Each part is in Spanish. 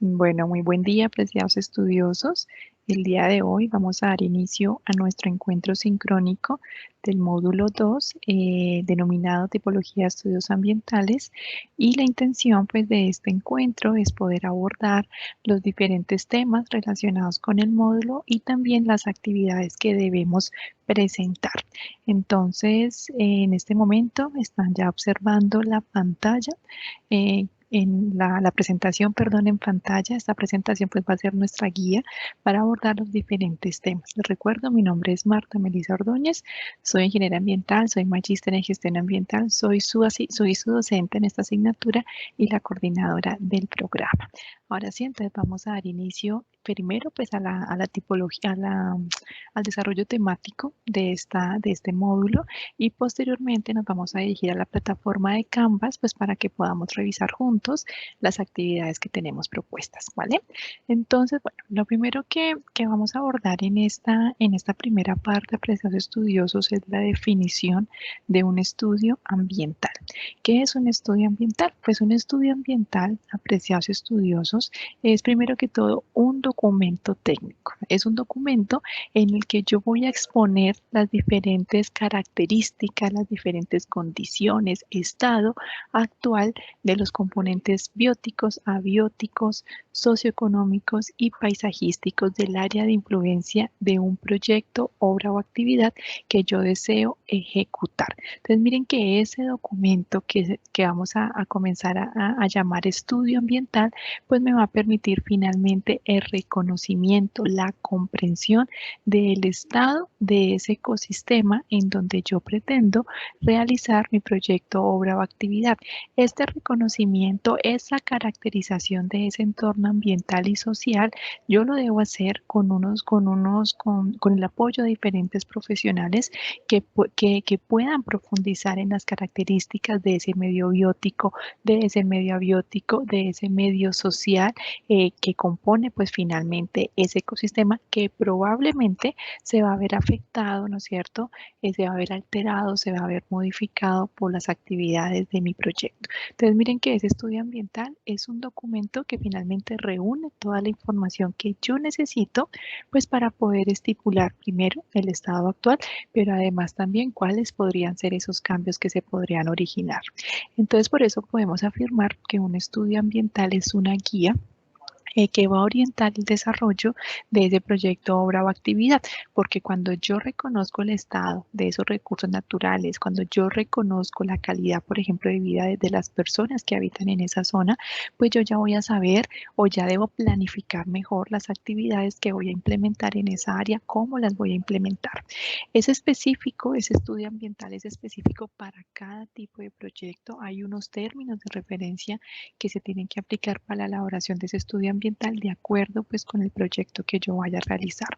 Bueno, muy buen día, apreciados estudiosos. El día de hoy vamos a dar inicio a nuestro encuentro sincrónico del módulo 2, denominado Tipología de Estudios Ambientales, y la intención pues de este encuentro es poder abordar los diferentes temas relacionados con el módulo y también las actividades que debemos presentar. Entonces, en este momento están ya observando la pantalla. En la presentación, perdón, en pantalla. Esta presentación pues va a ser nuestra guía para abordar los diferentes temas. Les recuerdo, mi nombre es Marta Melisa Ordóñez, soy ingeniera ambiental, soy magíster en gestión ambiental, soy su docente en esta asignatura y la coordinadora del programa. Ahora sí, entonces vamos a dar inicio primero pues a la tipología, al desarrollo temático de este módulo, y posteriormente nos vamos a dirigir a la plataforma de Canvas pues para que podamos revisar juntos las actividades que tenemos propuestas, ¿vale? Entonces, bueno, lo primero que vamos a abordar en esta primera parte, apreciados estudiosos, es la definición de un estudio ambiental. ¿Qué es un estudio ambiental? Pues un estudio ambiental, apreciados estudiosos, es primero que todo un documento técnico. Es un documento en el que yo voy a exponer las diferentes características, las diferentes condiciones, estado actual de los componentes bióticos, abióticos, socioeconómicos y paisajísticos del área de influencia de un proyecto, obra o actividad que yo deseo ejecutar. Entonces miren que ese documento que vamos a comenzar a llamar estudio ambiental, pues me va a permitir finalmente el reconocimiento, la comprensión del estado de ese ecosistema en donde yo pretendo realizar mi proyecto, obra o actividad. Este reconocimiento, esa caracterización de ese entorno ambiental y social, yo lo debo hacer con el apoyo de diferentes profesionales que puedan profundizar en las características de ese medio biótico, de ese medio abiótico, de ese medio social que compone pues finalmente ese ecosistema que probablemente se va a ver afectado, ¿no es cierto? Se va a ver alterado, se va a ver modificado por las actividades de mi proyecto. Entonces miren que ese estudio ambiental es un documento que finalmente reúne toda la información que yo necesito pues para poder estipular primero el estado actual, pero además también cuáles podrían ser esos cambios que se podrían originar. Entonces por eso podemos afirmar que un estudio ambiental es una guía que va a orientar el desarrollo de ese proyecto, obra o actividad, porque cuando yo reconozco el estado de esos recursos naturales, cuando yo reconozco la calidad, por ejemplo, de vida de las personas que habitan en esa zona, pues yo ya voy a saber o ya debo planificar mejor las actividades que voy a implementar en esa área, cómo las voy a implementar. Es específico, ese estudio ambiental es específico para cada tipo de proyecto. Hay unos términos de referencia que se tienen que aplicar para la elaboración de ese estudio ambiental de acuerdo pues con el proyecto que yo vaya a realizar.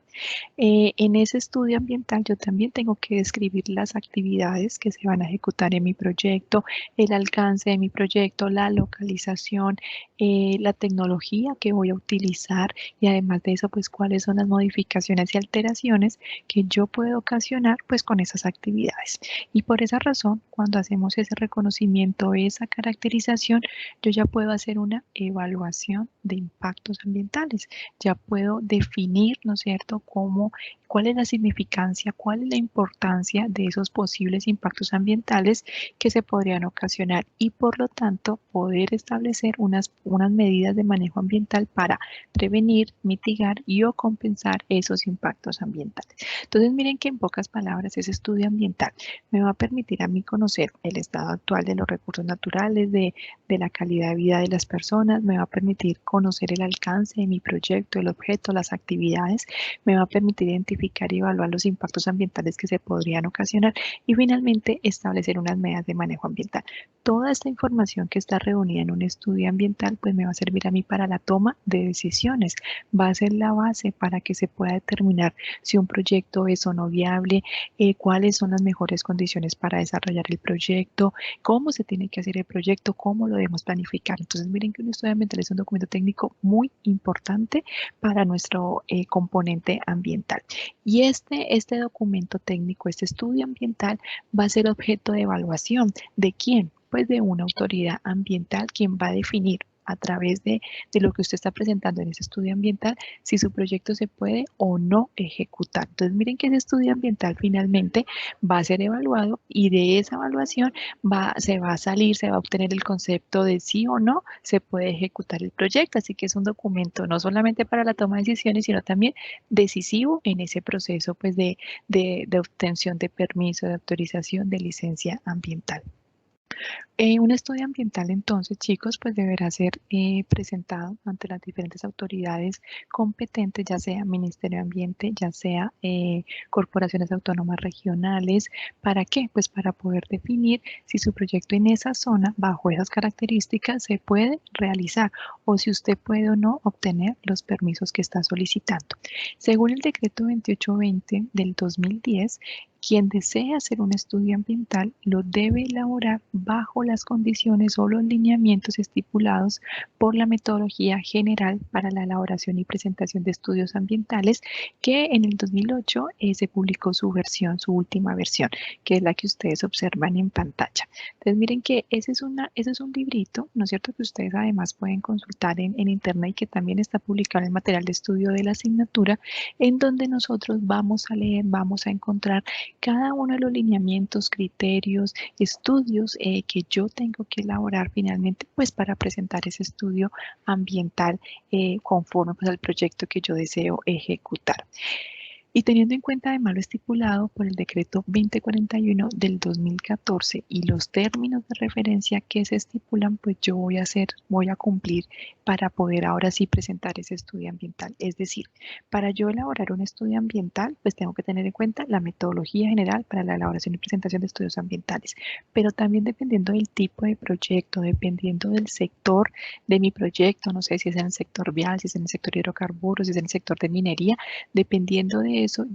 En ese estudio ambiental yo también tengo que describir las actividades que se van a ejecutar en mi proyecto, el alcance de mi proyecto, la localización, la tecnología que voy a utilizar, y además de eso pues cuáles son las modificaciones y alteraciones que yo puedo ocasionar pues con esas actividades. Y por esa razón, cuando hacemos ese reconocimiento, esa caracterización, yo ya puedo hacer una evaluación de impactos ambientales, ya puedo definir, ¿no es cierto?, cuál es la significancia, cuál es la importancia de esos posibles impactos ambientales que se podrían ocasionar, y por lo tanto poder establecer unas medidas de manejo ambiental para prevenir, mitigar y o compensar esos impactos ambientales. Entonces miren que en pocas palabras ese estudio ambiental me va a permitir a mí conocer el estado actual de los recursos naturales, de la calidad de vida de las personas, me va a permitir conocer el alcance de mi proyecto, el objeto, las actividades, me va a permitir identificar y evaluar los impactos ambientales que se podrían ocasionar, y finalmente establecer unas medidas de manejo ambiental. Toda esta información que está reunida en un estudio ambiental pues me va a servir a mí para la toma de decisiones, va a ser la base para que se pueda determinar si un proyecto es o no viable, cuáles son las mejores condiciones para desarrollar el proyecto, cómo se tiene que hacer el proyecto, cómo lo debemos planificar. Entonces miren que un estudio ambiental es un documento técnico muy importante para nuestro componente ambiental. Y este documento técnico, este estudio ambiental, va a ser objeto de evaluación. ¿De quién? Pues de una autoridad ambiental, quien va a definir a través de lo que usted está presentando en ese estudio ambiental, si su proyecto se puede o no ejecutar. Entonces miren que ese estudio ambiental finalmente va a ser evaluado y de esa evaluación se va a obtener el concepto de sí o no se puede ejecutar el proyecto. Así que es un documento no solamente para la toma de decisiones, sino también decisivo en ese proceso pues, de obtención de permiso, de autorización de licencia ambiental. Un estudio ambiental, entonces, chicos, pues deberá ser presentado ante las diferentes autoridades competentes, ya sea Ministerio de Ambiente, ya sea corporaciones autónomas regionales. ¿Para qué? Pues para poder definir si su proyecto en esa zona, bajo esas características, se puede realizar o si usted puede o no obtener los permisos que está solicitando. Según el decreto 2820 del 2010, quien desea hacer un estudio ambiental lo debe elaborar bajo las condiciones o los lineamientos estipulados por la metodología general para la elaboración y presentación de estudios ambientales, que en el 2008 se publicó su versión, su última versión, que es la que ustedes observan en pantalla. Entonces miren que ese es un librito, ¿no es cierto?, que ustedes además pueden consultar en internet y que también está publicado en el material de estudio de la asignatura, en donde nosotros vamos a leer, vamos a encontrar cada uno de los lineamientos, criterios, estudios que yo tengo que elaborar finalmente pues para presentar ese estudio ambiental conforme pues al proyecto que yo deseo ejecutar. Y teniendo en cuenta además lo estipulado por el decreto 2041 del 2014 y los términos de referencia que se estipulan, pues yo voy a cumplir para poder ahora sí presentar ese estudio ambiental. Es decir, para yo elaborar un estudio ambiental, pues tengo que tener en cuenta la metodología general para la elaboración y presentación de estudios ambientales, pero también dependiendo del tipo de proyecto, dependiendo del sector de mi proyecto, no sé si es en el sector vial, si es en el sector hidrocarburos, si es en el sector de minería, dependiendo de eso,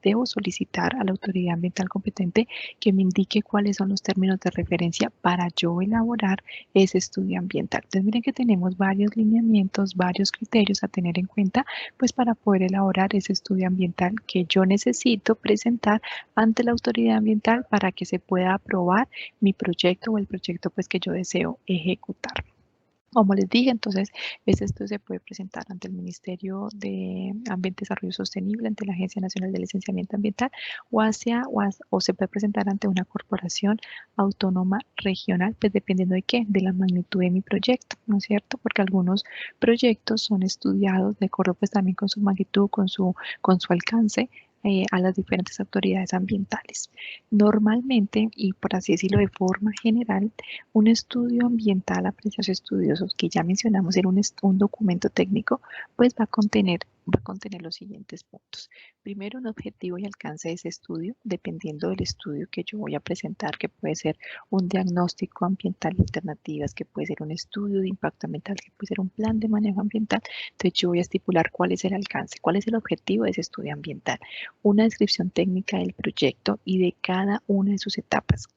debo solicitar a la autoridad ambiental competente que me indique cuáles son los términos de referencia para yo elaborar ese estudio ambiental. Entonces miren que tenemos varios lineamientos, varios criterios a tener en cuenta, pues para poder elaborar ese estudio ambiental que yo necesito presentar ante la autoridad ambiental para que se pueda aprobar mi proyecto o el proyecto pues que yo deseo ejecutar. Como les dije, entonces, esto se puede presentar ante el Ministerio de Ambiente y Desarrollo Sostenible, ante la Agencia Nacional de Licenciamiento Ambiental o se puede presentar ante una corporación autónoma regional, pues dependiendo de qué, de la magnitud de mi proyecto, ¿no es cierto? Porque algunos proyectos son estudiados de acuerdo pues también con su magnitud, con su alcance, a las diferentes autoridades ambientales. Normalmente, y por así decirlo de forma general, un estudio ambiental a precios estudiosos que ya mencionamos en un documento técnico, pues va a contener los siguientes puntos. Primero, un objetivo y alcance de ese estudio, dependiendo del estudio que yo voy a presentar, que puede ser un diagnóstico ambiental de alternativas, que puede ser un estudio de impacto ambiental, que puede ser un plan de manejo ambiental. Entonces yo voy a estipular cuál es el alcance, cuál es el objetivo de ese estudio ambiental, una descripción técnica del proyecto y de cada una de sus etapas.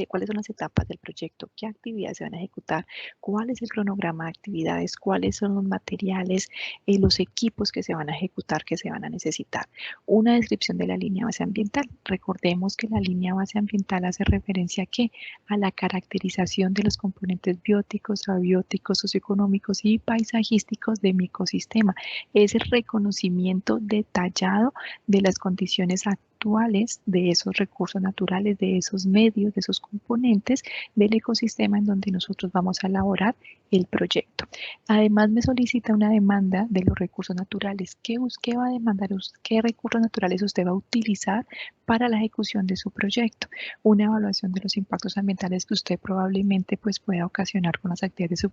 ¿Cuáles son las etapas del proyecto? ¿Qué actividades se van a ejecutar? ¿Cuál es el cronograma de actividades? ¿Cuáles son los materiales, los equipos que se van a ejecutar, que se van a necesitar? Una descripción de la línea base ambiental. Recordemos que la línea base ambiental hace referencia ¿a qué? A la caracterización de los componentes bióticos, abióticos, socioeconómicos y paisajísticos de mi ecosistema. Es el reconocimiento detallado de las condiciones actuales de esos recursos naturales, de esos medios, de esos componentes del ecosistema en donde nosotros vamos a elaborar el proyecto. Además me solicita una demanda de los recursos naturales. ¿Qué va a demandar? ¿Qué recursos naturales usted va a utilizar para la ejecución de su proyecto? Una evaluación de los impactos ambientales que usted probablemente pues, pueda ocasionar con las actividades de su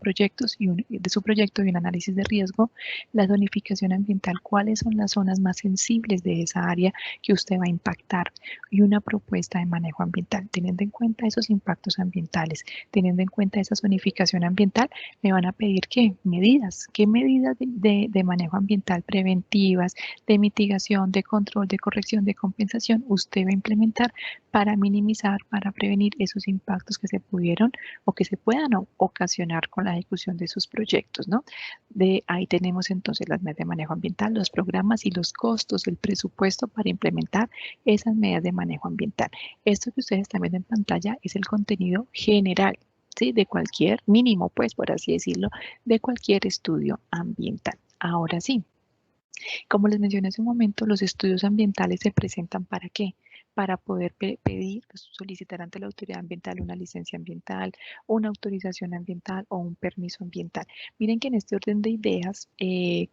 proyecto y un análisis de riesgo. La zonificación ambiental, cuáles son las zonas más sensibles de esa área que usted va a impactar, y una propuesta de manejo ambiental. Teniendo en cuenta esos impactos ambientales, teniendo en cuenta esa zonificación ambiental, me van a pedir ¿qué medidas de manejo ambiental preventivas, de mitigación, de control, de corrección, de compensación usted va a implementar para minimizar, para prevenir esos impactos que se pudieron o que se puedan ocasionar con la ejecución de sus proyectos, ¿no? De ahí tenemos entonces las medidas de manejo ambiental, los programas y los costos, el presupuesto para implementar esas medidas de manejo ambiental. Esto que ustedes están viendo en pantalla es el contenido general ¿sí? De cualquier mínimo, pues, por así decirlo, de cualquier estudio ambiental. Ahora sí, como les mencioné hace un momento, los estudios ambientales se presentan ¿para qué? Para poder pedir, pues, solicitar ante la autoridad ambiental una licencia ambiental, una autorización ambiental o un permiso ambiental. Miren que en este orden de ideas, el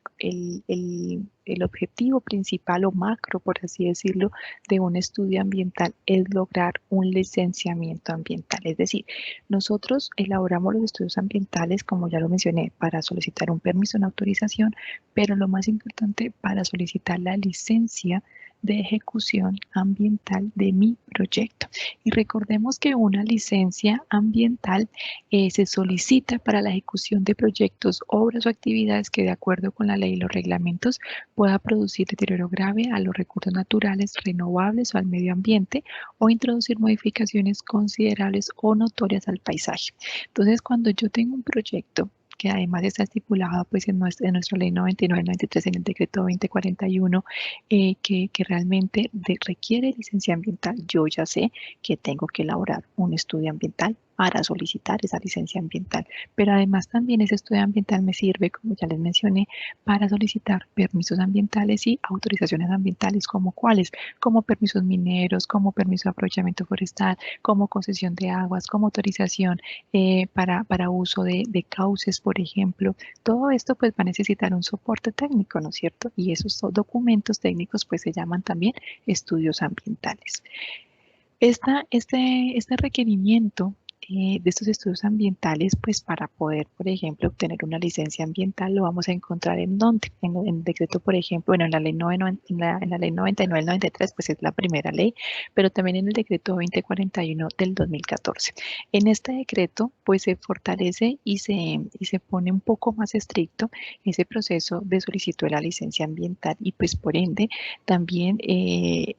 objetivo principal o macro, por así decirlo, de un estudio ambiental es lograr un licenciamiento ambiental. Es decir, nosotros elaboramos los estudios ambientales, como ya lo mencioné, para solicitar un permiso, una autorización, pero lo más importante, para solicitar la licencia de ejecución ambiental de mi proyecto. Y recordemos que una licencia ambiental se solicita para la ejecución de proyectos, obras o actividades que de acuerdo con la ley y los reglamentos pueda producir deterioro grave a los recursos naturales, renovables o al medio ambiente, o introducir modificaciones considerables o notorias al paisaje. Entonces, cuando yo tengo un proyecto que además está estipulado pues en nuestra ley 99-93, en el decreto 2041, que realmente requiere licencia ambiental. Yo ya sé que tengo que elaborar un estudio ambiental para solicitar esa licencia ambiental, pero además también ese estudio ambiental me sirve, como ya les mencioné, para solicitar permisos ambientales y autorizaciones ambientales, como cuáles, como permisos mineros, como permiso de aprovechamiento forestal, como concesión de aguas, como autorización para uso de cauces, por ejemplo. Todo esto pues va a necesitar un soporte técnico, ¿no es cierto? Y esos documentos técnicos pues se llaman también estudios ambientales. Este requerimiento de estos estudios ambientales, pues para poder, por ejemplo, obtener una licencia ambiental, lo vamos a encontrar en dónde, en el decreto, por ejemplo, bueno, en la ley 99-93, pues es la primera ley, pero también en el decreto 2041 del 2014. En este decreto, pues se fortalece y se pone un poco más estricto ese proceso de solicitud de la licencia ambiental y pues por ende también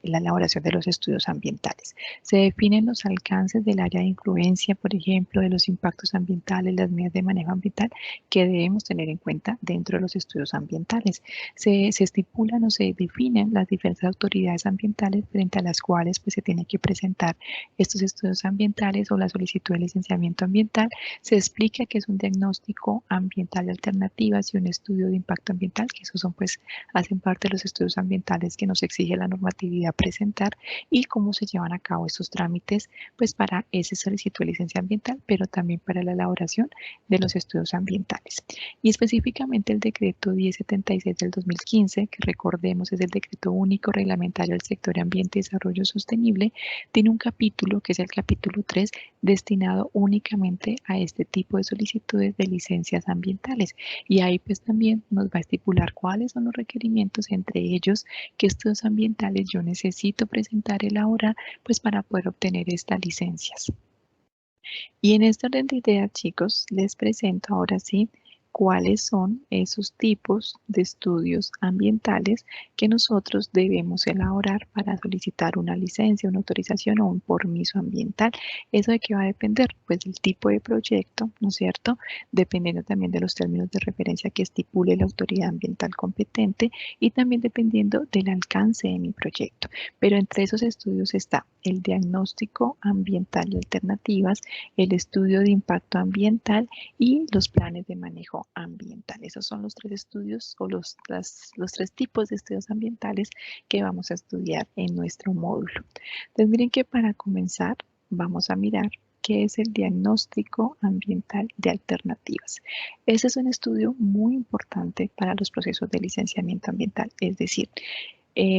la elaboración de los estudios ambientales. Se definen los alcances del área de influencia, por ejemplo, de los impactos ambientales, las medidas de manejo ambiental que debemos tener en cuenta dentro de los estudios ambientales. Se estipulan o se definen las diferentes autoridades ambientales frente a las cuales pues, se tiene que presentar estos estudios ambientales o la solicitud de licenciamiento ambiental. Se explica que es un diagnóstico ambiental de alternativas y un estudio de impacto ambiental, que esos son pues hacen parte de los estudios ambientales que nos exige la normatividad presentar, y cómo se llevan a cabo estos trámites pues para ese solicitud de licencia ambiental, pero también para la elaboración de los estudios ambientales. Y específicamente el decreto 1076 del 2015, que recordemos es el decreto único reglamentario del sector ambiente y desarrollo sostenible, tiene un capítulo que es el capítulo 3 destinado únicamente a este tipo de solicitudes de licencias ambientales. Y ahí pues también nos va a estipular cuáles son los requerimientos, entre ellos qué estudios ambientales yo necesito presentar, elaborar, pues para poder obtener estas licencias. Y en este orden de ideas, chicos, les presento ahora sí cuáles son esos tipos de estudios ambientales que nosotros debemos elaborar para solicitar una licencia, una autorización o un permiso ambiental. ¿Eso de qué va a depender? Pues del tipo de proyecto, ¿no es cierto? Dependiendo también de los términos de referencia que estipule la autoridad ambiental competente y también dependiendo del alcance de mi proyecto. Pero entre esos estudios está el diagnóstico ambiental y alternativas, el estudio de impacto ambiental y los planes de manejo ambiental. Esos son los tres estudios o los tres tipos de estudios ambientales que vamos a estudiar en nuestro módulo. Entonces miren que para comenzar vamos a mirar qué es el diagnóstico ambiental de alternativas. Ese es un estudio muy importante para los procesos de licenciamiento ambiental, es decir,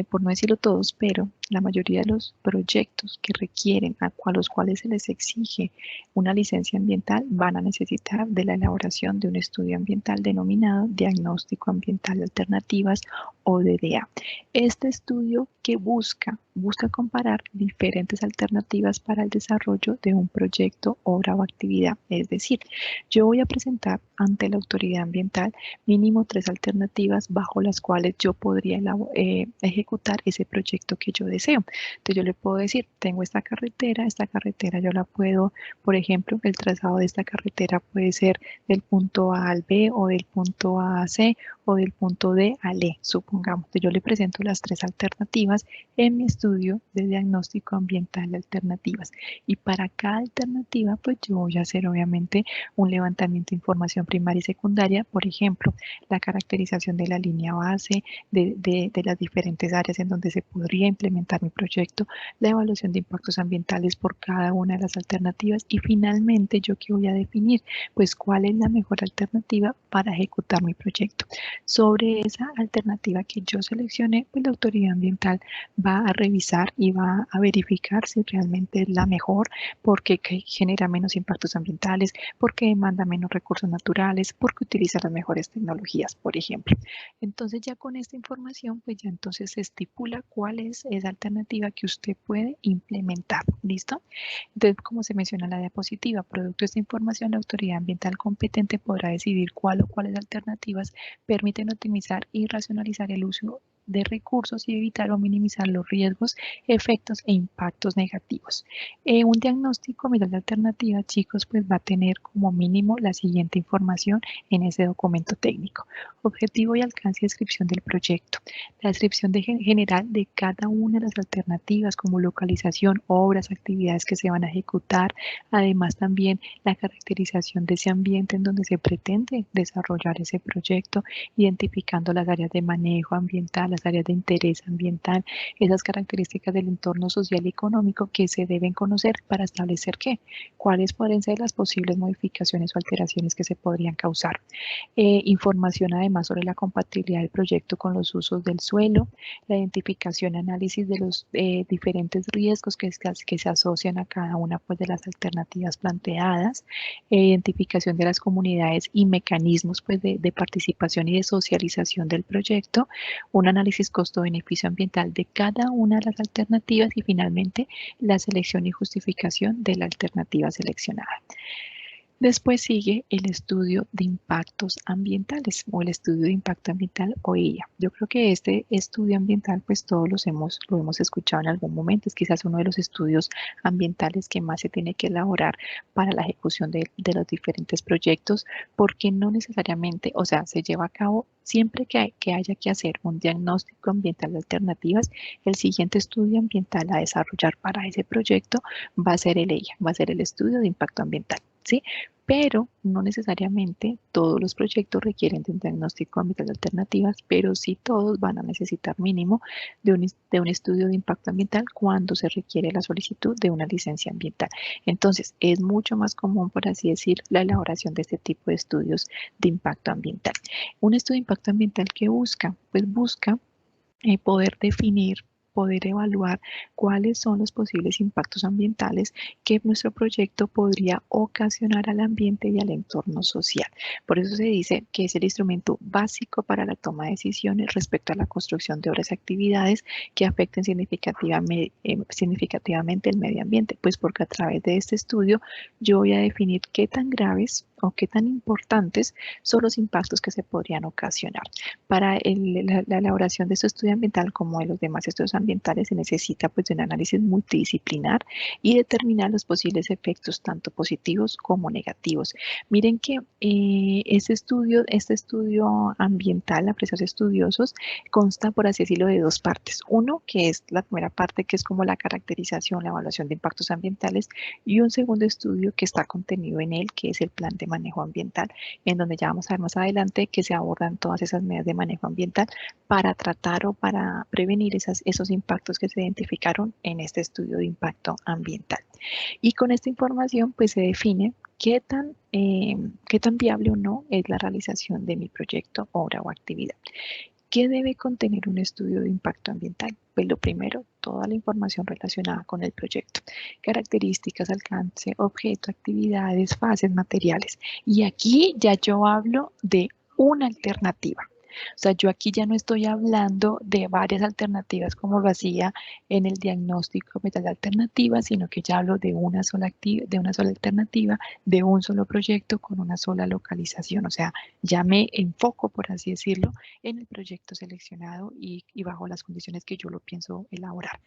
por no decirlo todos, pero la mayoría de los proyectos que requieren a los cuales se les exige una licencia ambiental van a necesitar de la elaboración de un estudio ambiental denominado Diagnóstico Ambiental de Alternativas o DDA. Este estudio que busca comparar diferentes alternativas para el desarrollo de un proyecto, obra o actividad. Es decir, yo voy a presentar ante la autoridad ambiental mínimo 3 alternativas bajo las cuales yo podría ejecutar ese proyecto que yo deseo. Entonces yo le puedo decir, tengo esta carretera yo la puedo, por ejemplo, el trazado de esta carretera puede ser del punto A al B o del punto A a C o del punto D al E, supongamos. Yo le presento las tres alternativas en mi estudio de diagnóstico ambiental de alternativas. Y para cada alternativa, pues yo voy a hacer obviamente un levantamiento de información primaria y secundaria, por ejemplo, la caracterización de la línea base, de las diferentes áreas en donde se podría implementar mi proyecto, la evaluación de impactos ambientales por cada una de las alternativas y finalmente yo que voy a definir, pues cuál es la mejor alternativa para ejecutar mi proyecto. Sobre esa alternativa que yo seleccioné, pues la autoridad ambiental va a revisar y va a verificar si realmente es la mejor, porque genera menos impactos ambientales, porque demanda menos recursos naturales, porque utiliza las mejores tecnologías, por ejemplo. Entonces ya con esta información, pues ya entonces se estipula cuál es esa alternativa que usted puede implementar. ¿Listo? Entonces, como se menciona en la diapositiva, producto de esta información, la autoridad ambiental competente podrá decidir cuál o cuáles alternativas permiten optimizar y racionalizar el uso de recursos y evitar o minimizar los riesgos, efectos e impactos negativos. Un diagnóstico ambiental de alternativa, chicos, pues va a tener como mínimo la siguiente información en ese documento técnico. Objetivo y alcance y descripción del proyecto. La descripción general de cada una de las alternativas como localización, obras, actividades que se van a ejecutar. Además también la caracterización de ese ambiente en donde se pretende desarrollar ese proyecto, identificando las áreas de manejo ambiental, las áreas de interés ambiental, esas características del entorno social y económico que se deben conocer para establecer cuáles pueden ser las posibles modificaciones o alteraciones que se podrían causar. Información además sobre la compatibilidad del proyecto con los usos del suelo, la identificación y análisis de los diferentes riesgos que se asocian a cada una pues, de las alternativas planteadas, identificación de las comunidades y mecanismos pues, de participación y de socialización del proyecto, un análisis costo-beneficio ambiental de cada una de las alternativas y finalmente la selección y justificación de la alternativa seleccionada. Después sigue el estudio de impactos ambientales o el estudio de impacto ambiental o IA. Yo creo que este estudio ambiental pues todos lo hemos escuchado en algún momento. Es quizás uno de los estudios ambientales que más se tiene que elaborar para la ejecución de los diferentes proyectos porque no necesariamente, o sea, se lleva a cabo siempre que haya que hacer un diagnóstico ambiental de alternativas, el siguiente estudio ambiental a desarrollar para ese proyecto va a ser el EIA, va a ser el estudio de impacto ambiental. ¿Sí? Pero no necesariamente todos los proyectos requieren de un diagnóstico ambiental de alternativas, pero sí todos van a necesitar mínimo de un estudio de impacto ambiental cuando se requiere la solicitud de una licencia ambiental. Entonces, es mucho más común, por así decir, la elaboración de este tipo de estudios de impacto ambiental. Un estudio de impacto ambiental que busca, pues busca poder definir, poder evaluar cuáles son los posibles impactos ambientales que nuestro proyecto podría ocasionar al ambiente y al entorno social. Por eso se dice que es el instrumento básico para la toma de decisiones respecto a la construcción de obras y actividades que afecten significativamente el medio ambiente, pues porque a través de este estudio yo voy a definir qué tan graves o qué tan importantes son los impactos que se podrían ocasionar. Para la elaboración de este estudio ambiental, como de los demás estudios ambientales, se necesita pues, de un análisis multidisciplinar y determinar los posibles efectos, tanto positivos como negativos. Miren que este estudio ambiental, apreciados estudiosos, consta, por así decirlo, de dos partes. Uno, que es la primera parte, que es como la caracterización, la evaluación de impactos ambientales, y un segundo estudio que está contenido en él, que es el plan de manejo ambiental, en donde ya vamos a ver más adelante que se abordan todas esas medidas de manejo ambiental para tratar o para prevenir esos impactos que se identificaron en este estudio de impacto ambiental. Y con esta información pues se define qué tan viable o no es la realización de mi proyecto, obra o actividad. ¿Qué debe contener un estudio de impacto ambiental? Pues lo primero, toda la información relacionada con el proyecto. Características, alcance, objeto, actividades, fases, materiales. Y aquí ya yo hablo de una alternativa. O sea, yo aquí ya no estoy hablando de varias alternativas como lo hacía en el diagnóstico de alternativas, sino que ya hablo de una sola alternativa, de un solo proyecto con una sola localización. O sea, ya me enfoco, por así decirlo, en el proyecto seleccionado y bajo las condiciones que yo lo pienso elaborar.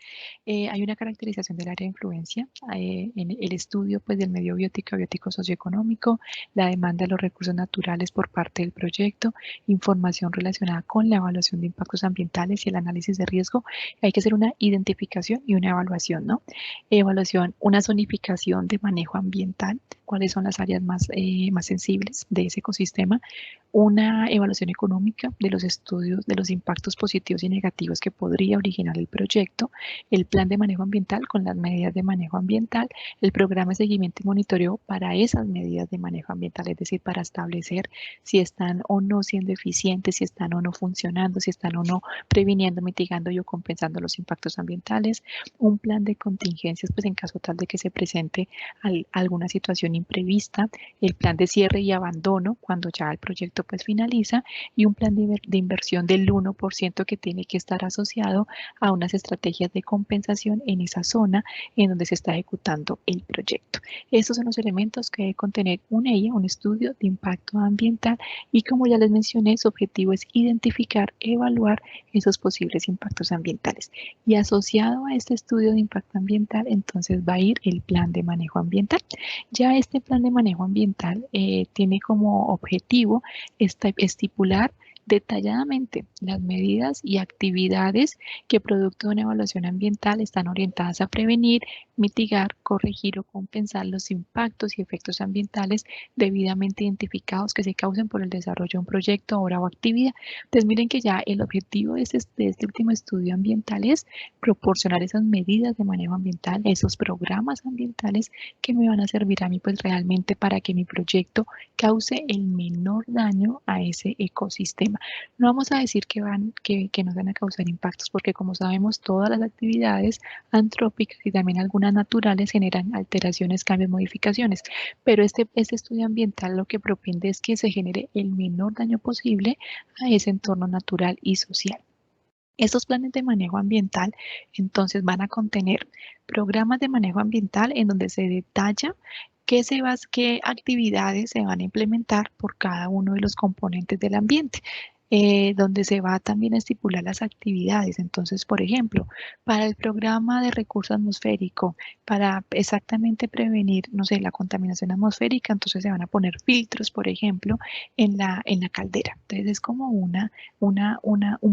Hay una caracterización del área de influencia, en el estudio pues, del medio biótico socioeconómico, la demanda de los recursos naturales por parte del proyecto, información relacionada con la evaluación de impactos ambientales y el análisis de riesgo. Hay que hacer una identificación y una evaluación, ¿no? Evaluación, una zonificación de manejo ambiental, cuáles son las áreas más sensibles de ese ecosistema, una evaluación económica de los estudios de los impactos positivos y negativos que podría originar el proyecto, el plan de manejo ambiental con las medidas de manejo ambiental, el programa de seguimiento y monitoreo para esas medidas de manejo ambiental, es decir, para establecer si están o no siendo eficientes, si están o no funcionando, si están o no previniendo, mitigando y o compensando los impactos ambientales, un plan de contingencias, pues en caso tal de que se presente alguna situación imprevista, el plan de cierre y abandono cuando ya el proyecto pues finaliza y un plan de inversión del 1% que tiene que estar asociado a unas estrategias de compensación en esa zona en donde se está ejecutando el proyecto. Estos son los elementos que debe contener un EIA, un estudio de impacto ambiental, y como ya les mencioné, su objetivo es identificar, evaluar esos posibles impactos ambientales. Y asociado a este estudio de impacto ambiental, entonces va a ir el plan de manejo ambiental. Ya este plan de manejo ambiental tiene como objetivo estipular detalladamente las medidas y actividades que producto de una evaluación ambiental están orientadas a prevenir, mitigar, corregir o compensar los impactos y efectos ambientales debidamente identificados que se causen por el desarrollo de un proyecto, obra o actividad. Entonces miren que ya el objetivo de este último estudio ambiental es proporcionar esas medidas de manejo ambiental, esos programas ambientales que me van a servir a mí pues realmente para que mi proyecto cause el menor daño a ese ecosistema. No vamos a decir que nos van a causar impactos porque como sabemos todas las actividades antrópicas y también algunas naturales generan alteraciones, cambios, modificaciones, pero este estudio ambiental lo que propende es que se genere el menor daño posible a ese entorno natural y social. Estos planes de manejo ambiental entonces van a contener programas de manejo ambiental en donde se detalla qué actividades se van a implementar por cada uno de los componentes del ambiente. Donde se va también a estipular las actividades. Entonces, por ejemplo, para el programa de recurso atmosférico, para exactamente prevenir, no sé, la contaminación atmosférica, entonces se van a poner filtros, por ejemplo, en la caldera. Entonces, es como un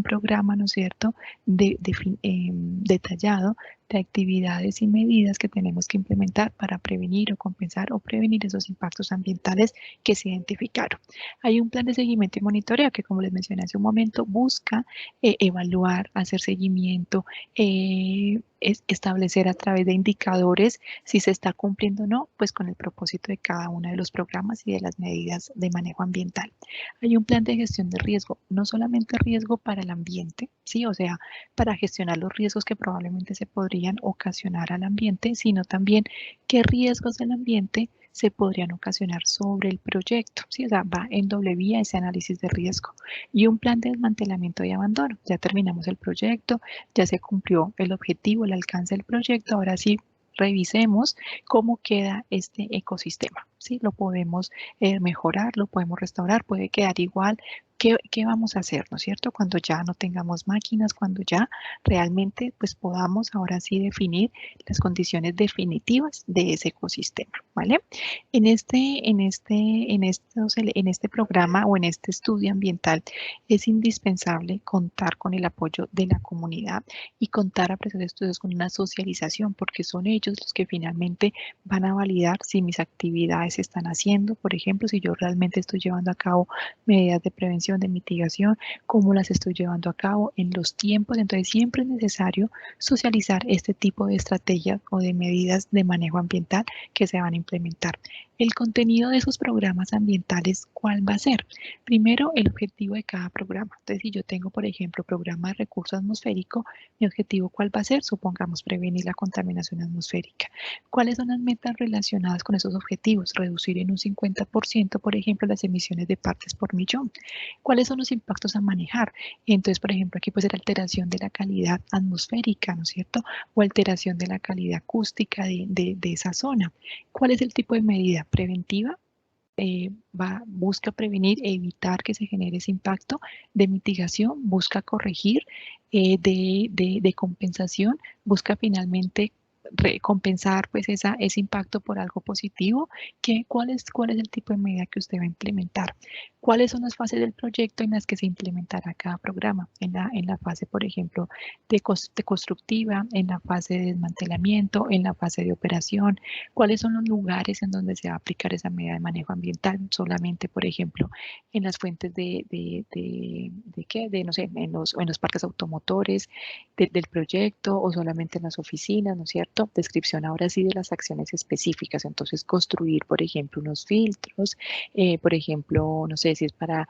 programa, ¿no es cierto?, detallado de actividades y medidas que tenemos que implementar para prevenir o compensar o prevenir esos impactos ambientales que se identificaron. Hay un plan de seguimiento y monitoreo que, como les mencioné hace un momento, busca evaluar, hacer seguimiento, establecer a través de indicadores si se está cumpliendo o no, pues con el propósito de cada uno de los programas y de las medidas de manejo ambiental. Hay un plan de gestión de riesgo, no solamente riesgo para el ambiente, ¿sí? O sea, para gestionar los riesgos que probablemente se podrían ocasionar al ambiente, sino también qué riesgos del ambiente se podrían ocasionar sobre el proyecto, ¿sí? O sea, va en doble vía ese análisis de riesgo. Y un plan de desmantelamiento y abandono. Ya terminamos el proyecto, ya se cumplió el objetivo, el alcance del proyecto, ahora sí revisemos cómo queda este ecosistema, ¿sí? Lo podemos mejorar, lo podemos restaurar, puede quedar igual. ¿Qué vamos a hacer, no es cierto? Cuando ya no tengamos máquinas, cuando ya realmente pues podamos ahora sí definir las condiciones definitivas de ese ecosistema, ¿vale? En este programa o en este estudio ambiental es indispensable contar con el apoyo de la comunidad y contar a precios de estudios con una socialización, porque son ellos los que finalmente van a validar si mis actividades se están haciendo, por ejemplo, si yo realmente estoy llevando a cabo medidas de prevención, de mitigación, cómo las estoy llevando a cabo en los tiempos. Entonces siempre es necesario socializar este tipo de estrategias o de medidas de manejo ambiental que se van a implementar. El contenido de esos programas ambientales, ¿cuál va a ser? Primero, el objetivo de cada programa. Entonces, si yo tengo, por ejemplo, programa de recurso atmosférico, mi objetivo, ¿cuál va a ser? Supongamos prevenir la contaminación atmosférica. ¿Cuáles son las metas relacionadas con esos objetivos? Reducir en un 50%, por ejemplo, las emisiones de partes por millón. ¿Cuáles son los impactos a manejar? Entonces, por ejemplo, aquí puede ser alteración de la calidad atmosférica, ¿no es cierto? O alteración de la calidad acústica de esa zona. ¿Cuál es el tipo de medida? Preventiva, busca prevenir, evitar que se genere ese impacto; de mitigación, busca corregir; de compensación, busca finalmente compensar pues ese impacto por algo positivo. ¿Cuál es el tipo de medida que usted va a implementar? ¿Cuáles son las fases del proyecto en las que se implementará cada programa? En la fase, por ejemplo, de constructiva, en la fase de desmantelamiento, en la fase de operación. ¿Cuáles son los lugares en donde se va a aplicar esa medida de manejo ambiental? Solamente, por ejemplo, en las fuentes ¿qué? No sé, en los parques automotores del proyecto o solamente en las oficinas, ¿no es cierto? Descripción ahora sí de las acciones específicas. Entonces, construir, por ejemplo, unos filtros, por ejemplo, no sé si es para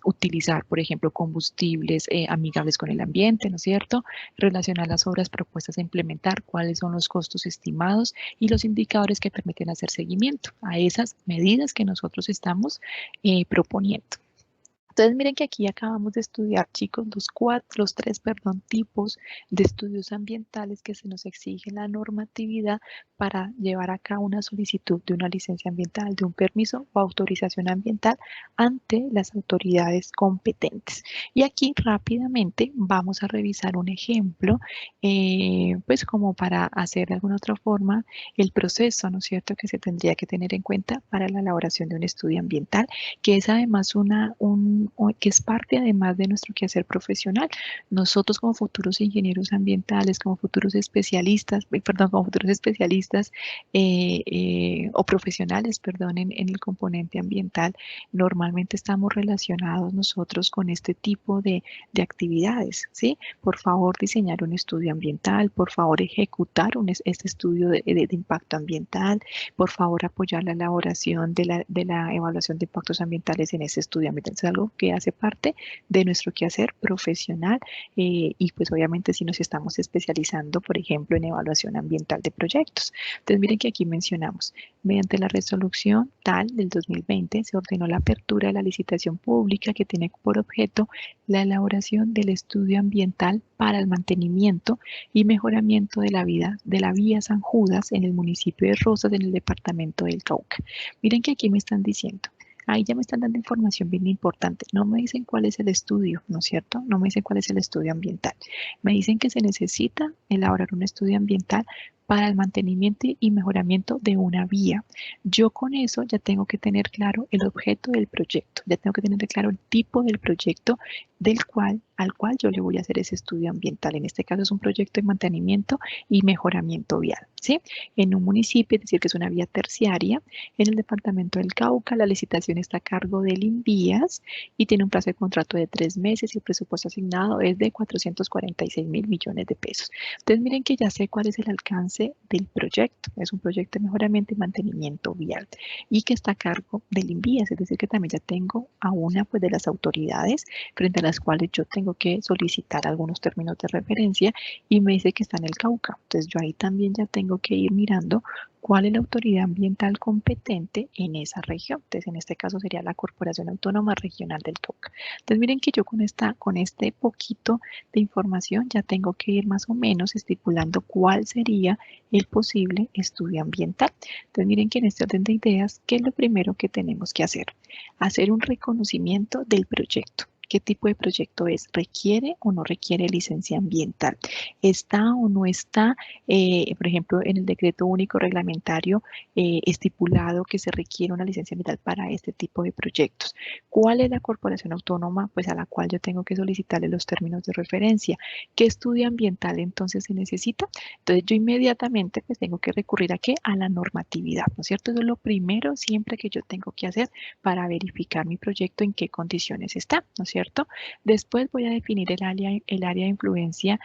utilizar, por ejemplo, combustibles amigables con el ambiente, ¿no es cierto? Relacionar las obras propuestas a implementar, cuáles son los costos estimados y los indicadores que permiten hacer seguimiento a esas medidas que nosotros estamos proponiendo. Entonces, miren que aquí acabamos de estudiar, chicos, los tres, perdón, tipos de estudios ambientales que se nos exige la normatividad para llevar a cabo una solicitud de una licencia ambiental, de un permiso o autorización ambiental ante las autoridades competentes. Y aquí rápidamente vamos a revisar un ejemplo, pues como para hacer de alguna otra forma el proceso, ¿no es cierto?, que se tendría que tener en cuenta para la elaboración de un estudio ambiental, que es además que es parte además de nuestro quehacer profesional. Nosotros como futuros ingenieros ambientales, como futuros especialistas, perdón, como futuros especialistas o profesionales, perdón, en el componente ambiental, normalmente estamos relacionados nosotros con este tipo de actividades, ¿sí? Por favor, diseñar un estudio ambiental, por favor, ejecutar este estudio de impacto ambiental, por favor, apoyar la elaboración de la evaluación de impactos ambientales en ese estudio ambiental. Es algo que hace parte de nuestro quehacer profesional y pues obviamente si nos estamos especializando, por ejemplo, en evaluación ambiental de proyectos. Entonces, miren que aquí mencionamos, mediante la resolución tal del 2020 se ordenó la apertura de la licitación pública que tiene por objeto la elaboración del estudio ambiental para el mantenimiento y mejoramiento de la vía San Judas en el municipio de Rosas, en el departamento del Cauca. Miren que aquí me están diciendo, ahí ya me están dando información bien importante. No me dicen cuál es el estudio, ¿no es cierto? No me dicen cuál es el estudio ambiental. Me dicen que se necesita elaborar un estudio ambiental para el mantenimiento y mejoramiento de una vía. Yo con eso ya tengo que tener claro el objeto del proyecto, ya tengo que tener claro el tipo del proyecto al cual yo le voy a hacer ese estudio ambiental. En este caso es un proyecto de mantenimiento y mejoramiento vial, ¿sí? En un municipio, es decir, que es una vía terciaria, en el departamento del Cauca, la licitación está a cargo del INVIAS y tiene un plazo de contrato de 3 meses y el presupuesto asignado es de 446.000 millones de pesos. Entonces, miren que ya sé cuál es el alcance del proyecto. Es un proyecto de mejoramiento y mantenimiento vial y que está a cargo del INVIAS, es decir, que también ya tengo a una pues, de las autoridades frente a las cuales yo tengo que solicitar algunos términos de referencia y me dice que está en el Cauca. Entonces, yo ahí también ya tengo que ir mirando cuál es la autoridad ambiental competente en esa región. Entonces, en este caso sería la Corporación Autónoma Regional del Cauca. Entonces, miren que yo con este poquito de información ya tengo que ir más o menos estipulando cuál sería el posible estudio ambiental. Entonces, miren que en este orden de ideas, ¿qué es lo primero que tenemos que hacer? Hacer un reconocimiento del proyecto. ¿Qué tipo de proyecto es? ¿Requiere o no requiere licencia ambiental? ¿Está o no está, por ejemplo, en el decreto único reglamentario estipulado que se requiere una licencia ambiental para este tipo de proyectos? ¿Cuál es la corporación autónoma pues, a la cual yo tengo que solicitarle los términos de referencia? ¿Qué estudio ambiental entonces se necesita? Entonces yo inmediatamente pues tengo que recurrir a ¿qué? A la normatividad, ¿no es cierto? Eso es lo primero siempre que yo tengo que hacer para verificar mi proyecto en qué condiciones está, ¿no es cierto? Después voy a definir el área de influencia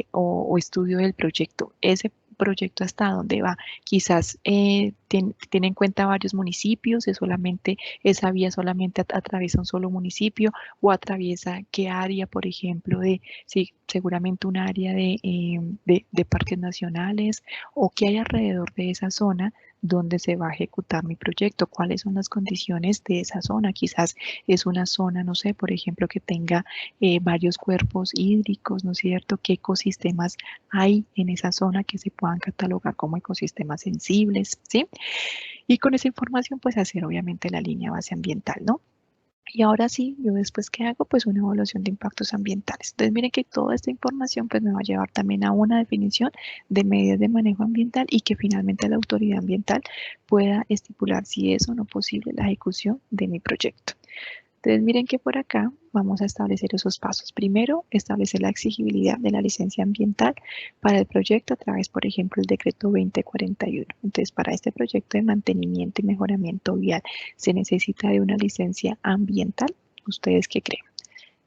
o estudio del proyecto. Ese proyecto hasta dónde va. Quizás tiene en cuenta varios municipios, esa vía solamente atraviesa un solo municipio o atraviesa qué área, por ejemplo, sí, seguramente un área de parques nacionales o qué hay alrededor de esa zona donde se va a ejecutar mi proyecto, cuáles son las condiciones de esa zona. Quizás es una zona, no sé, por ejemplo, que tenga varios cuerpos hídricos, ¿no es cierto? ¿Qué ecosistemas hay en esa zona que se puedan catalogar como ecosistemas sensibles, ¿sí? Y con esa información, pues hacer obviamente la línea base ambiental, ¿no? Y ahora sí, yo después ¿qué hago? Pues una evaluación de impactos ambientales. Entonces miren que toda esta información pues me va a llevar también a una definición de medidas de manejo ambiental y que finalmente la autoridad ambiental pueda estipular si es o no posible la ejecución de mi proyecto. Entonces miren que por acá vamos a establecer esos pasos. Primero, establecer la exigibilidad de la licencia ambiental para el proyecto a través, por ejemplo, del decreto 2041. Entonces, para este proyecto de mantenimiento y mejoramiento vial, ¿se necesita de una licencia ambiental? ¿Ustedes qué creen?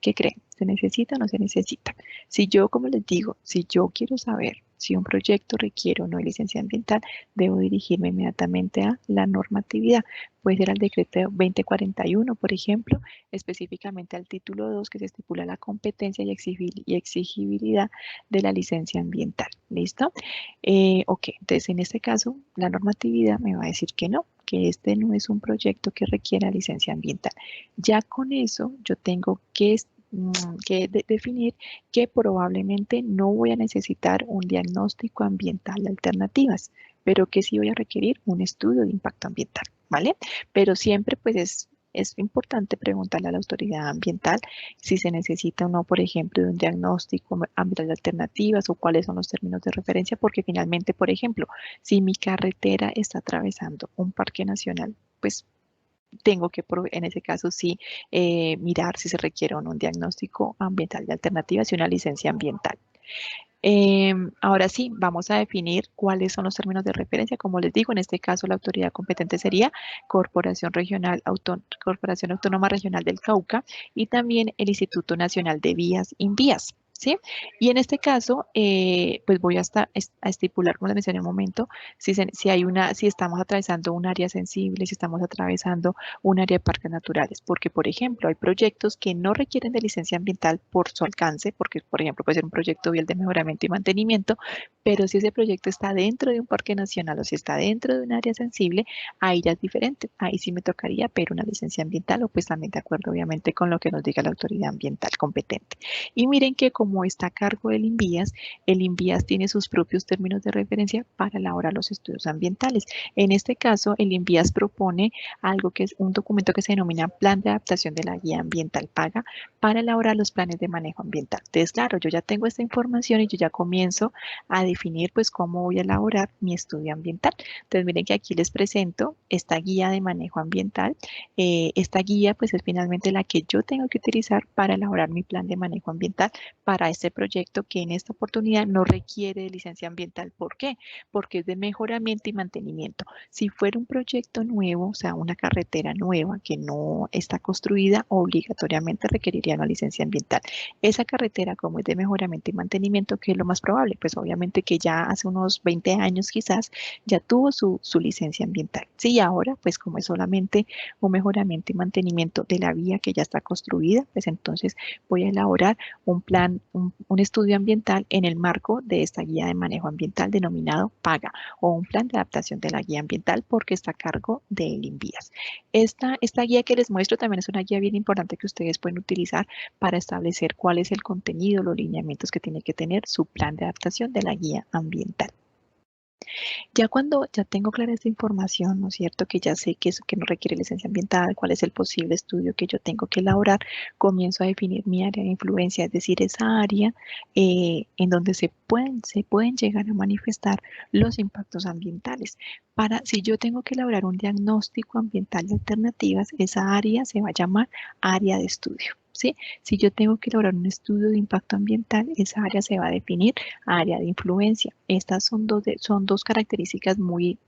¿Qué creen? ¿Se necesita o no se necesita? Si yo, como les digo, si yo quiero saber si un proyecto requiere o no de licencia ambiental, debo dirigirme inmediatamente a la normatividad. Puede ser al decreto 2041, por ejemplo, específicamente al título 2 que se estipula la competencia y exigibilidad de la licencia ambiental. ¿Listo? Ok, entonces en este caso la normatividad me va a decir que este no es un proyecto que requiera licencia ambiental. Ya con eso yo tengo que definir que probablemente no voy a necesitar un diagnóstico ambiental de alternativas, pero que sí voy a requerir un estudio de impacto ambiental, ¿vale? Pero siempre pues es importante preguntarle a la autoridad ambiental si se necesita o no, por ejemplo, de un diagnóstico ambiental de alternativas o cuáles son los términos de referencia, porque finalmente, por ejemplo, si mi carretera está atravesando un parque nacional, pues tengo que, en ese caso, sí, mirar si se requiere o no un diagnóstico ambiental de alternativas y una licencia ambiental. Ahora sí, vamos a definir cuáles son los términos de referencia. Como les digo, en este caso la autoridad competente sería Corporación Autónoma Regional del Cauca y también el Instituto Nacional de Vías, INVÍAS. ¿Sí? Y en este caso, pues voy a estipular, como les mencioné un momento, si estamos atravesando un área sensible, si estamos atravesando un área de parques naturales, porque, por ejemplo, hay proyectos que no requieren de licencia ambiental por su alcance, porque, por ejemplo, puede ser un proyecto vial de mejoramiento y mantenimiento, pero si ese proyecto está dentro de un parque nacional o si está dentro de un área sensible, ahí ya es diferente. Ahí sí me tocaría pedir una licencia ambiental o pues también de acuerdo, obviamente, con lo que nos diga la autoridad ambiental competente. Y miren que como está a cargo del INVÍAS, el INVÍAS tiene sus propios términos de referencia para elaborar los estudios ambientales. En este caso, el INVÍAS propone algo que es un documento que se denomina Plan de Adaptación de la Guía Ambiental Paga para elaborar los planes de manejo ambiental. Entonces, claro, yo ya tengo esta información y yo ya comienzo a definir pues cómo voy a elaborar mi estudio ambiental. Entonces, miren que aquí les presento esta guía de manejo ambiental. Esta guía pues es finalmente la que yo tengo que utilizar para elaborar mi plan de manejo ambiental para este proyecto que en esta oportunidad no requiere de licencia ambiental. ¿Por qué? Porque es de mejoramiento y mantenimiento. Si fuera un proyecto nuevo, o sea, una carretera nueva que no está construida, obligatoriamente requeriría una licencia ambiental. Esa carretera, como es de mejoramiento y mantenimiento, ¿qué es lo más probable? Pues obviamente que ya hace unos 20 años quizás ya tuvo su licencia ambiental. Sí, ahora, pues como es solamente un mejoramiento y mantenimiento de la vía que ya está construida, pues entonces voy a elaborar un plan, un estudio ambiental en el marco de esta guía de manejo ambiental denominado PAGA o un plan de adaptación de la guía ambiental porque está a cargo del INVÍAS. Esta guía que les muestro también es una guía bien importante que ustedes pueden utilizar para establecer cuál es el contenido, los lineamientos que tiene que tener su plan de adaptación de la guía ambiental. Ya cuando ya tengo clara esta información, ¿no es cierto? Que ya sé que eso que no requiere licencia ambiental, cuál es el posible estudio que yo tengo que elaborar, comienzo a definir mi área de influencia, es decir, esa área en donde se pueden llegar a manifestar los impactos ambientales. Si yo tengo que elaborar un diagnóstico ambiental de alternativas, esa área se va a llamar área de estudio. ¿Sí? Si yo tengo que elaborar un estudio de impacto ambiental, esa área se va a definir área de influencia. Estas son dos características muy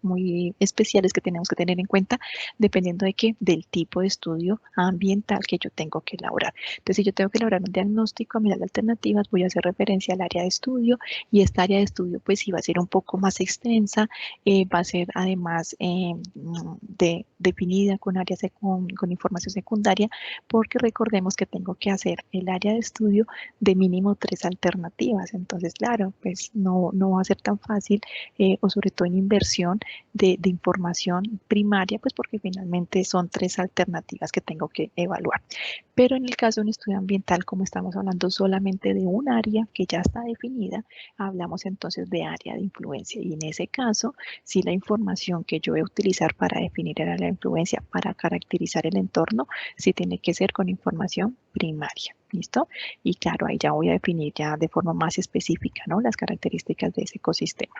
especiales que tenemos que tener en cuenta dependiendo de qué, del tipo de estudio ambiental que yo tengo que elaborar. Entonces, si yo tengo que elaborar un diagnóstico ambiental de alternativas, voy a hacer referencia al área de estudio y esta área de estudio pues sí va a ser un poco más extensa, va a ser además definida con áreas con información secundaria porque recordemos que tengo que hacer el área de estudio de mínimo 3 alternativas. Entonces, claro, pues no va a ser tan fácil, o sobre todo en inversión de información primaria, pues porque finalmente son 3 alternativas que tengo que evaluar. Pero en el caso de un estudio ambiental, como estamos hablando solamente de un área que ya está definida, hablamos entonces de área de influencia. Y en ese caso, si la información que yo voy a utilizar para definir el área de influencia, para caracterizar el entorno, sí tiene que ser con información primaria. ¿Listo? Y claro, ahí ya voy a definir ya de forma más específica, ¿no?, las características de ese ecosistema.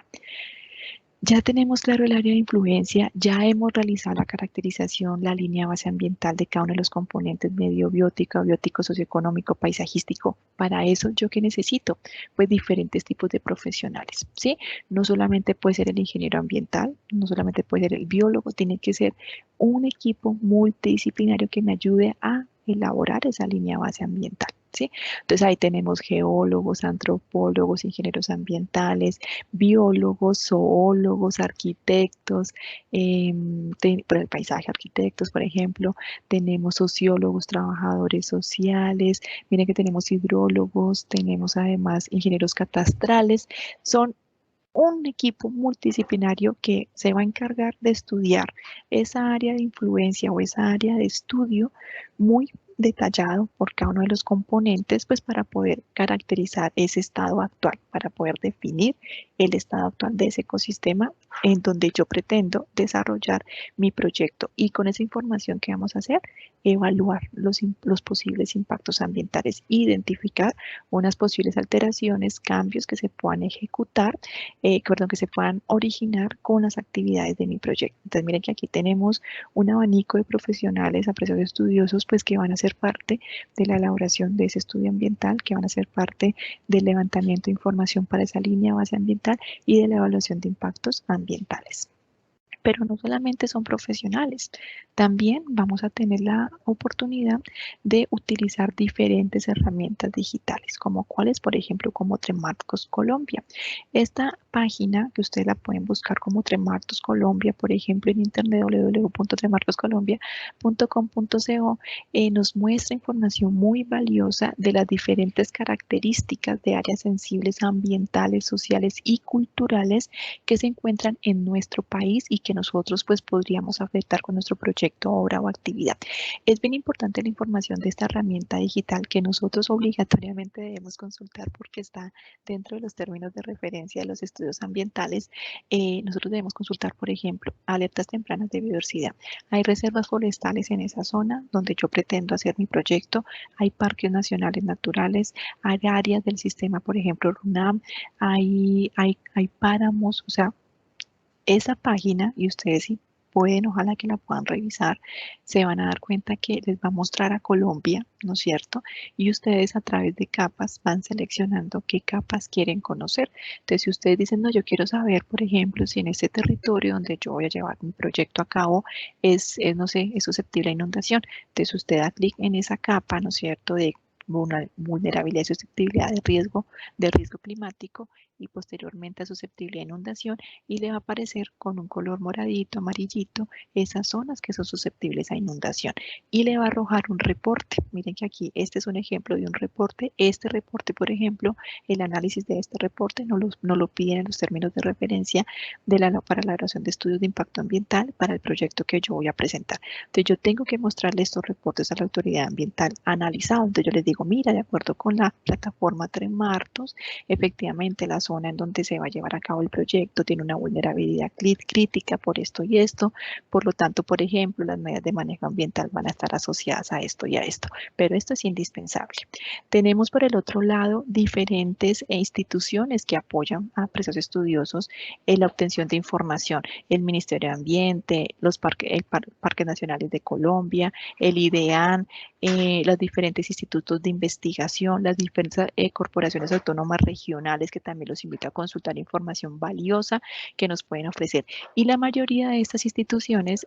Ya tenemos claro el área de influencia, ya hemos realizado la caracterización, la línea base ambiental de cada uno de los componentes medio biótico, biótico, socioeconómico, paisajístico. Para eso, ¿yo qué necesito? Pues diferentes tipos de profesionales, ¿sí? No solamente puede ser el ingeniero ambiental, no solamente puede ser el biólogo, tiene que ser un equipo multidisciplinario que me ayude a elaborar esa línea base ambiental, ¿sí? Entonces ahí tenemos geólogos, antropólogos, ingenieros ambientales, biólogos, zoólogos, arquitectos, por el paisaje, arquitectos, por ejemplo, tenemos sociólogos, trabajadores sociales, miren que tenemos hidrólogos, tenemos además ingenieros catastrales, son un equipo multidisciplinario que se va a encargar de estudiar esa área de influencia o esa área de estudio muy detallado por cada uno de los componentes, pues para poder caracterizar ese estado actual, para poder definir el estado actual de ese ecosistema en donde yo pretendo desarrollar mi proyecto. Y con esa información que vamos a hacer, evaluar los posibles impactos ambientales, identificar unas posibles alteraciones, cambios que se puedan ejecutar, que se puedan originar con las actividades de mi proyecto. Entonces, miren que aquí tenemos un abanico de profesionales, apreciados estudiosos, pues que van a ser parte de la elaboración de ese estudio ambiental, que van a ser parte del levantamiento de información para esa línea base ambiental y de la evaluación de impactos ambientales. Pero no solamente son profesionales, también vamos a tener la oportunidad de utilizar diferentes herramientas digitales, como cuáles, por ejemplo, como Tremarcos Colombia. Esta página, que ustedes la pueden buscar como Tremarcos Colombia, por ejemplo, en internet www.tremarcoscolombia.com.co, nos muestra información muy valiosa de las diferentes características de áreas sensibles ambientales, sociales y culturales que se encuentran en nuestro país y que nosotros pues podríamos afectar con nuestro proyecto, obra o actividad. Es bien importante la información de esta herramienta digital que nosotros obligatoriamente debemos consultar porque está dentro de los términos de referencia de los estudios ambientales. Nosotros debemos consultar, por ejemplo, alertas tempranas de biodiversidad. Hay reservas forestales en esa zona donde yo pretendo hacer mi proyecto, hay parques nacionales naturales, hay áreas del sistema, por ejemplo, RUNAM, hay páramos, o sea, esa página, y ustedes si pueden, ojalá que la puedan revisar, se van a dar cuenta que les va a mostrar a Colombia, ¿no es cierto? Y ustedes a través de capas van seleccionando qué capas quieren conocer. Entonces, si ustedes dicen, no, yo quiero saber, por ejemplo, si en este territorio donde yo voy a llevar mi proyecto a cabo no sé, es susceptible a inundación. Entonces, usted da clic en esa capa, ¿no es cierto?, de vulnerabilidad y susceptibilidad de riesgo climático y posteriormente a susceptibilidad a inundación, y le va a aparecer con un color moradito, amarillito, esas zonas que son susceptibles a inundación y le va a arrojar un reporte. Miren que aquí este es un ejemplo de un reporte. Este reporte, por ejemplo, el análisis de este reporte no lo piden en los términos de referencia para la elaboración de estudios de impacto ambiental para el proyecto que yo voy a presentar. Entonces yo tengo que mostrarle estos reportes a la autoridad ambiental analizados. Entonces yo les digo, mira, de acuerdo con la plataforma Tremartos, efectivamente la zona en donde se va a llevar a cabo el proyecto tiene una vulnerabilidad crítica por esto y esto, por lo tanto, por ejemplo, las medidas de manejo ambiental van a estar asociadas a esto y a esto, pero esto es indispensable. Tenemos por el otro lado diferentes instituciones que apoyan a procesos estudiosos en la obtención de información, el Ministerio de Ambiente, Parques Nacionales de Colombia, el IDEAN, los diferentes institutos de investigación, las diferentes corporaciones autónomas regionales que también los invito a consultar información valiosa que nos pueden ofrecer. Y la mayoría de estas instituciones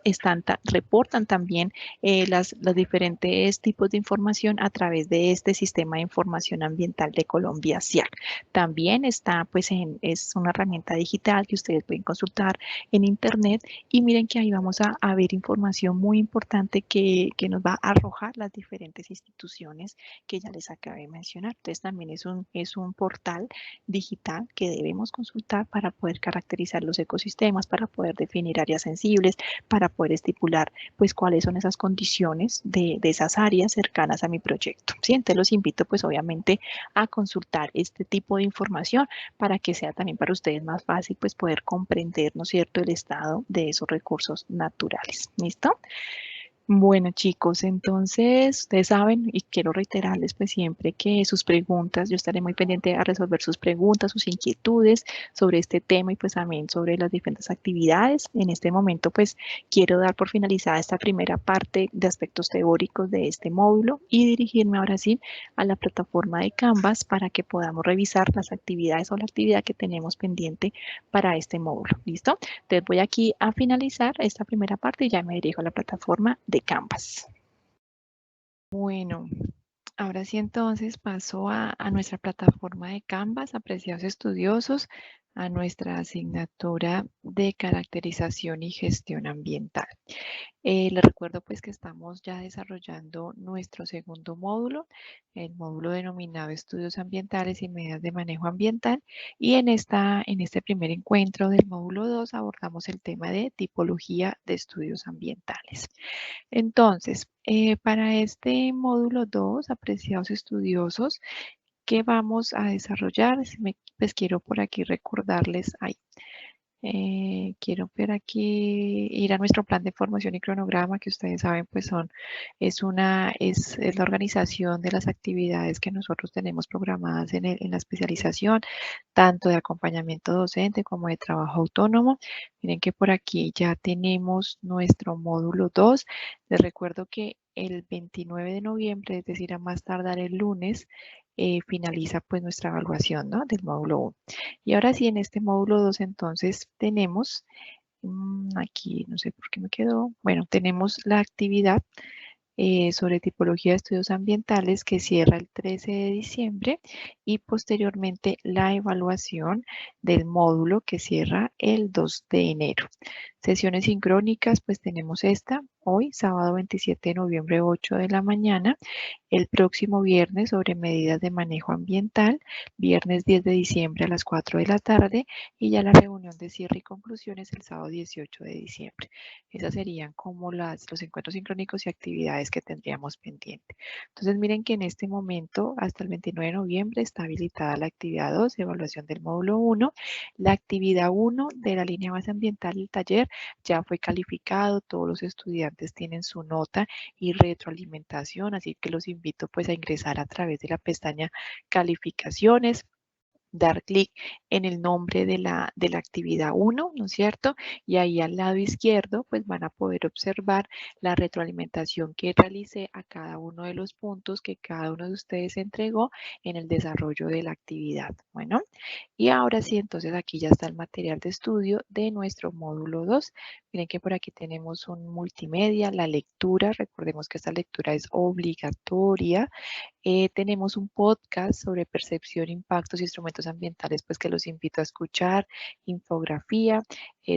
reportan también los diferentes tipos de información a través de este sistema de información ambiental de Colombia, SIAC. También está, pues, es una herramienta digital que ustedes pueden consultar en internet y miren que ahí vamos a ver información muy importante que nos va a arrojar las diferentes diferentes instituciones que ya les acabé de mencionar. Entonces también es un portal digital que debemos consultar para poder caracterizar los ecosistemas, para poder definir áreas sensibles, para poder estipular pues cuáles son esas condiciones de esas áreas cercanas a mi proyecto. ¿Sí? Entonces los invito pues obviamente a consultar este tipo de información para que sea también para ustedes más fácil pues poder comprender, ¿no es cierto?, el estado de esos recursos naturales. ¿Listo? Bueno, chicos, entonces ustedes saben y quiero reiterarles pues siempre que sus preguntas, yo estaré muy pendiente a resolver sus preguntas, sus inquietudes sobre este tema y pues también sobre las diferentes actividades. En este momento pues quiero dar por finalizada esta primera parte de aspectos teóricos de este módulo y dirigirme ahora sí a la plataforma de Canvas para que podamos revisar las actividades o la actividad que tenemos pendiente para este módulo. ¿Listo? Entonces voy aquí a finalizar esta primera parte y ya me dirijo a la plataforma de Canvas. Bueno, ahora sí entonces paso a nuestra plataforma de Canvas, apreciados estudiosos, a nuestra asignatura de caracterización y gestión ambiental. Les recuerdo pues que estamos ya desarrollando nuestro segundo módulo, el módulo denominado Estudios Ambientales y Medidas de Manejo Ambiental, y en este primer encuentro del módulo 2 abordamos el tema de tipología de estudios ambientales. Entonces, para este módulo 2, apreciados estudiosos, ¿qué vamos a desarrollar? Pues quiero por aquí recordarles ahí. Quiero ver aquí, ir a nuestro plan de formación y cronograma, que ustedes saben, pues es la organización de las actividades que nosotros tenemos programadas en la especialización, tanto de acompañamiento docente como de trabajo autónomo. Miren que por aquí ya tenemos nuestro módulo 2. Les recuerdo que el 29 de noviembre, es decir, a más tardar el lunes, finaliza pues nuestra evaluación, ¿no?, del módulo 1. Y ahora sí, en este módulo 2 entonces tenemos, aquí no sé por qué me quedó, bueno, tenemos la actividad sobre tipología de estudios ambientales que cierra el 13 de diciembre y posteriormente la evaluación del módulo que cierra el 2 de enero. Sesiones sincrónicas, pues tenemos esta hoy, sábado 27 de noviembre, 8 de la mañana, el próximo viernes sobre medidas de manejo ambiental, viernes 10 de diciembre a las 4 de la tarde y ya la reunión de cierre y conclusiones el sábado 18 de diciembre. Esas serían como los encuentros sincrónicos y actividades que tendríamos pendiente. Entonces miren que en este momento, hasta el 29 de noviembre, está habilitada la actividad 2, evaluación del módulo 1. La actividad 1 de la línea base ambiental del taller ya fue calificado, todos los estudiantes tienen su nota y retroalimentación, así que los invito pues a ingresar a través de la pestaña calificaciones, dar clic en el nombre de la actividad 1, ¿no es cierto? Y ahí al lado izquierdo, pues van a poder observar la retroalimentación que realicé a cada uno de los puntos que cada uno de ustedes entregó en el desarrollo de la actividad. Bueno, y ahora sí, entonces aquí ya está el material de estudio de nuestro módulo 2. Miren que por aquí tenemos un multimedia, la lectura, recordemos que esta lectura es obligatoria. Tenemos un podcast sobre percepción, impactos y instrumentos ambientales, pues que los invito a escuchar, infografía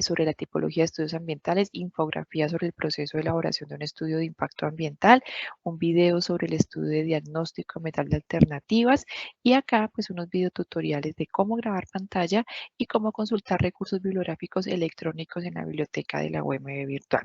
sobre la tipología de estudios ambientales, infografía sobre el proceso de elaboración de un estudio de impacto ambiental, un video sobre el estudio de diagnóstico ambiental de alternativas y acá pues unos videotutoriales de cómo grabar pantalla y cómo consultar recursos bibliográficos electrónicos en la biblioteca de la UMB virtual.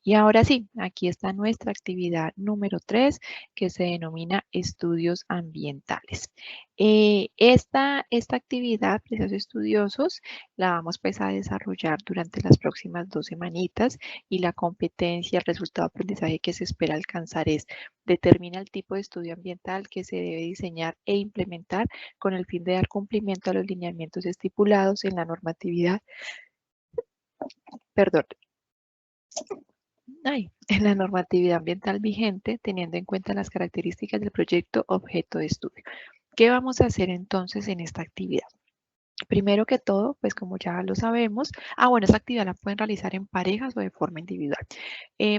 Y ahora sí, aquí está nuestra actividad número 3, que se denomina estudios ambientales. Esta actividad, preciados estudiosos, la vamos pues a desarrollar durante las próximas 2 semanitas y la competencia, el resultado de aprendizaje que se espera alcanzar es: determina el tipo de estudio ambiental que se debe diseñar e implementar con el fin de dar cumplimiento a los lineamientos estipulados en la normatividad, perdón, en la normatividad ambiental vigente, teniendo en cuenta las características del proyecto objeto de estudio. ¿Qué vamos a hacer entonces en esta actividad? Primero que todo, pues como ya lo sabemos, bueno, esta actividad la pueden realizar en parejas o de forma individual.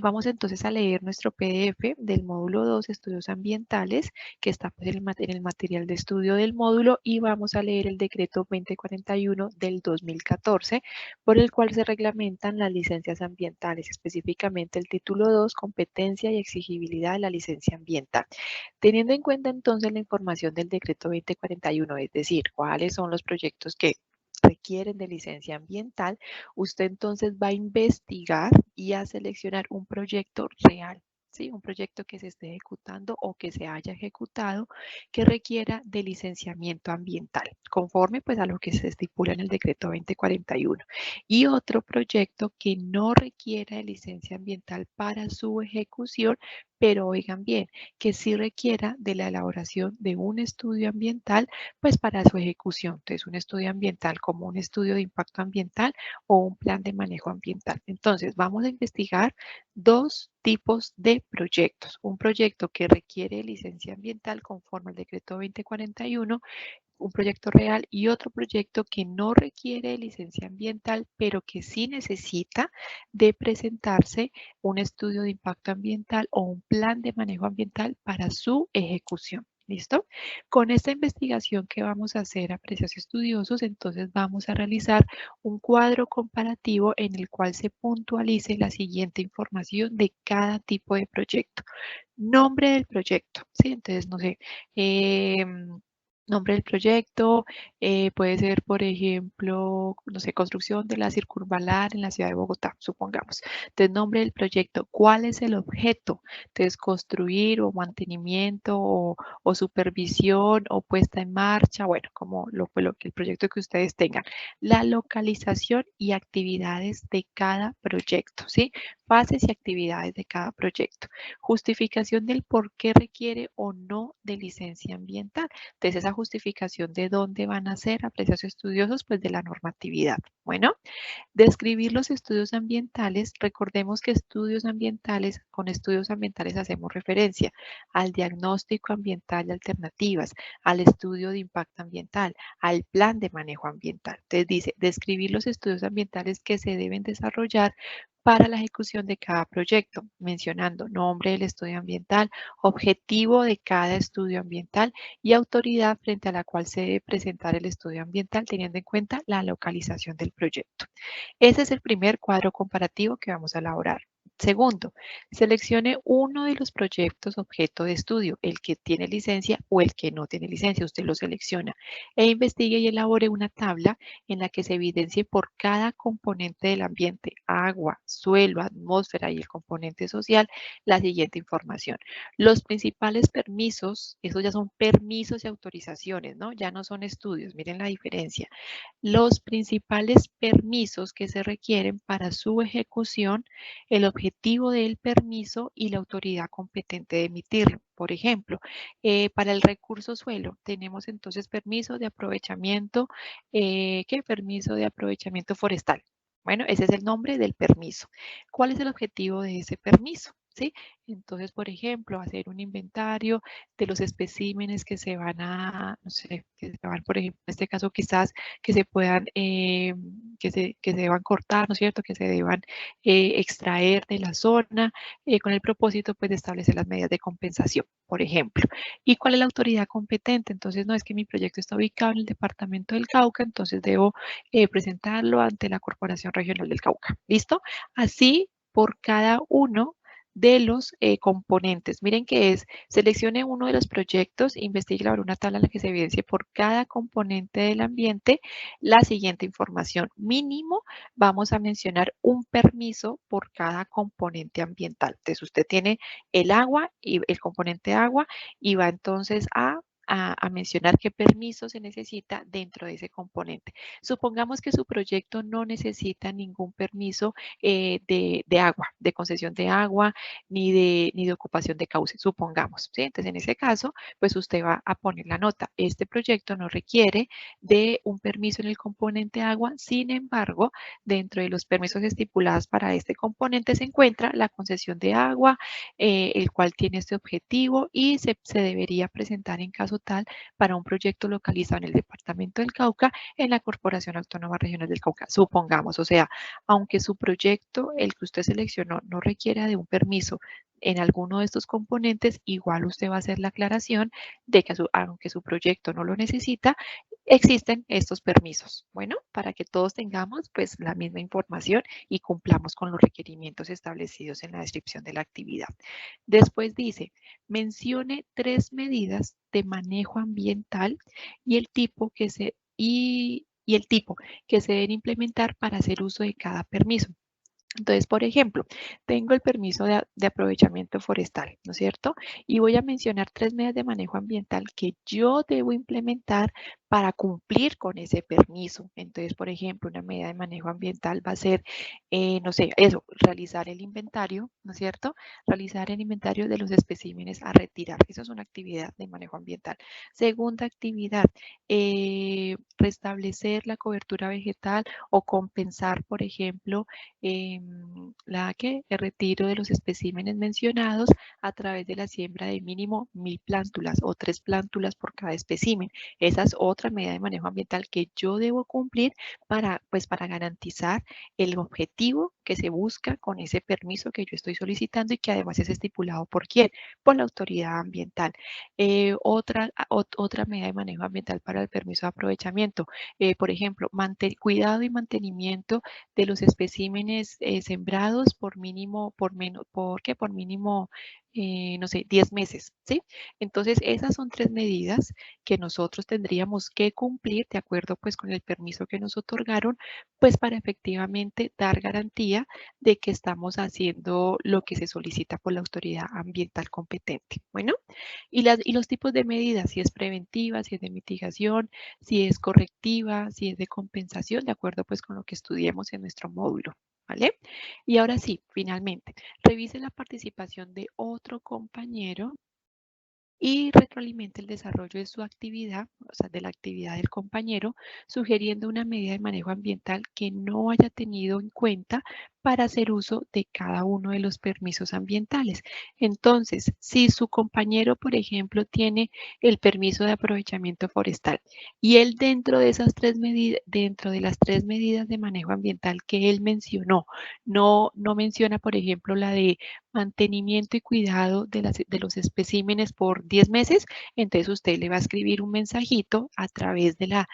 Vamos entonces a leer nuestro PDF del módulo 2, Estudios Ambientales, que está pues, en el material de estudio del módulo, y vamos a leer el decreto 2041 del 2014, por el cual se reglamentan las licencias ambientales, específicamente el título 2, Competencia y Exigibilidad de la licencia ambiental. Teniendo en cuenta entonces la información del decreto 2041, es decir, cuáles son los proyectos que requieren de licencia ambiental, usted entonces va a investigar y a seleccionar un proyecto real, ¿sí? Un proyecto que se esté ejecutando o que se haya ejecutado que requiera de licenciamiento ambiental, conforme pues a lo que se estipula en el decreto 2041. Y otro proyecto que no requiera de licencia ambiental para su ejecución, pero oigan bien, que sí requiera de la elaboración de un estudio ambiental, pues para su ejecución. Entonces, un estudio ambiental como un estudio de impacto ambiental o un plan de manejo ambiental. Entonces, vamos a investigar dos tipos de proyectos. Un proyecto que requiere licencia ambiental conforme al decreto 2041, un proyecto real, y otro proyecto que no requiere licencia ambiental, pero que sí necesita de presentarse un estudio de impacto ambiental o un plan de manejo ambiental para su ejecución. ¿Listo? Con esta investigación que vamos a hacer, apreciados estudiosos, entonces vamos a realizar un cuadro comparativo en el cual se puntualice la siguiente información de cada tipo de proyecto. Nombre del proyecto, ¿sí? Entonces, no sé, nombre del proyecto, puede ser, por ejemplo, no sé, construcción de la circunvalar en la ciudad de Bogotá, supongamos. Entonces, nombre del proyecto, ¿cuál es el objeto? Entonces, construir o mantenimiento o supervisión o puesta en marcha, bueno, como lo que el proyecto que ustedes tengan. La localización y actividades de cada proyecto, ¿sí? Fases y actividades de cada proyecto. Justificación del por qué requiere o no de licencia ambiental. Entonces, esa justificación de dónde van a ser, apreciados estudiosos, pues de la normatividad. Bueno, describir los estudios ambientales. Recordemos que estudios ambientales, con estudios ambientales hacemos referencia al diagnóstico ambiental y alternativas, al estudio de impacto ambiental, al plan de manejo ambiental. Entonces dice, describir los estudios ambientales que se deben desarrollar para la ejecución de cada proyecto, mencionando nombre del estudio ambiental, objetivo de cada estudio ambiental y autoridad frente a la cual se debe presentar el estudio ambiental, teniendo en cuenta la localización del proyecto. Ese es el primer cuadro comparativo que vamos a elaborar. Segundo, seleccione uno de los proyectos objeto de estudio, el que tiene licencia o el que no tiene licencia, usted lo selecciona, e investigue y elabore una tabla en la que se evidencie por cada componente del ambiente, agua, suelo, atmósfera y el componente social, la siguiente información. Los principales permisos, esos ya son permisos y autorizaciones, ¿no? Ya no son estudios, miren la diferencia. Los principales permisos que se requieren para su ejecución, el objetivo del permiso y la autoridad competente de emitirlo. Por ejemplo, para el recurso suelo tenemos entonces permiso de aprovechamiento, ¿qué? Permiso de aprovechamiento forestal. Bueno, ese es el nombre del permiso. ¿Cuál es el objetivo de ese permiso? ¿Sí? Entonces, por ejemplo, hacer un inventario de los especímenes que se van a, no sé, que se van, por ejemplo, en este caso quizás que se puedan, que se deban cortar, ¿no es cierto? Que se deban extraer de la zona con el propósito pues de establecer las medidas de compensación, por ejemplo. ¿Y cuál es la autoridad competente? Entonces, no es que mi proyecto está ubicado en el departamento del Cauca, entonces debo presentarlo ante la Corporación Regional del Cauca. ¿Listo? Así por cada uno de los componentes. Miren que es, seleccione uno de los proyectos, investigue una tabla en la que se evidencie por cada componente del ambiente la siguiente información. Mínimo, vamos a mencionar un permiso por cada componente ambiental. Entonces, usted tiene el agua y el componente agua y va entonces a mencionar qué permiso se necesita dentro de ese componente. Supongamos que su proyecto no necesita ningún permiso de agua, de concesión de agua, ni de ocupación de cauce, supongamos, ¿sí? Entonces, en ese caso, pues usted va a poner la nota. Este proyecto no requiere de un permiso en el componente agua, sin embargo, dentro de los permisos estipulados para este componente se encuentra la concesión de agua, el cual tiene este objetivo y se debería presentar en caso caso tal, para un proyecto localizado en el departamento del Cauca, en la Corporación Autónoma Regional del Cauca. Supongamos, o sea, aunque su proyecto, el que usted seleccionó, no requiera de un permiso en alguno de estos componentes, igual usted va a hacer la aclaración de que aunque su proyecto no lo necesita, existen estos permisos. Bueno, para que todos tengamos pues la misma información y cumplamos con los requerimientos establecidos en la descripción de la actividad. Después dice, mencione 3 medidas de manejo ambiental y el tipo que se y el tipo que se deben implementar para hacer uso de cada permiso. Entonces, por ejemplo, tengo el permiso de aprovechamiento forestal, ¿no es cierto? Y voy a mencionar 3 medidas de manejo ambiental que yo debo implementar para cumplir con ese permiso. Entonces, por ejemplo, una medida de manejo ambiental va a ser, no sé, eso, realizar el inventario, ¿no es cierto? Realizar el inventario de los especímenes a retirar. Eso es una actividad de manejo ambiental. Segunda actividad, restablecer la cobertura vegetal o compensar, por ejemplo, el retiro de los especímenes mencionados a través de la siembra de mínimo 1000 plántulas o 3 plántulas por cada espécimen. Esa es otra medida de manejo ambiental que yo debo cumplir para garantizar el objetivo que se busca con ese permiso que yo estoy solicitando y que además es estipulado por quién, por la autoridad ambiental. Otra medida de manejo ambiental para el permiso de aprovechamiento, por ejemplo, cuidado y mantenimiento de los especímenes sembrados por mínimo, por mínimo, no sé, 10 meses, ¿sí? Entonces, esas son 3 medidas que nosotros tendríamos que cumplir de acuerdo pues con el permiso que nos otorgaron, pues para efectivamente dar garantía de que estamos haciendo lo que se solicita por la autoridad ambiental competente. Bueno, y los tipos de medidas, si es preventiva, si es de mitigación, si es correctiva, si es de compensación, de acuerdo pues con lo que estudiemos en nuestro módulo, ¿vale? Y ahora sí, finalmente, revise la participación de otro compañero y retroalimente el desarrollo de su actividad, o sea, de la actividad del compañero, sugiriendo una medida de manejo ambiental que no haya tenido en cuenta para hacer uso de cada uno de los permisos ambientales. Entonces, si su compañero, por ejemplo, tiene el permiso de aprovechamiento forestal y él dentro de esas 3 medidas, dentro de las 3 medidas de manejo ambiental que él mencionó, no menciona, por ejemplo, la de mantenimiento y cuidado de los especímenes por 10 meses, entonces usted le va a escribir un mensajito a través de la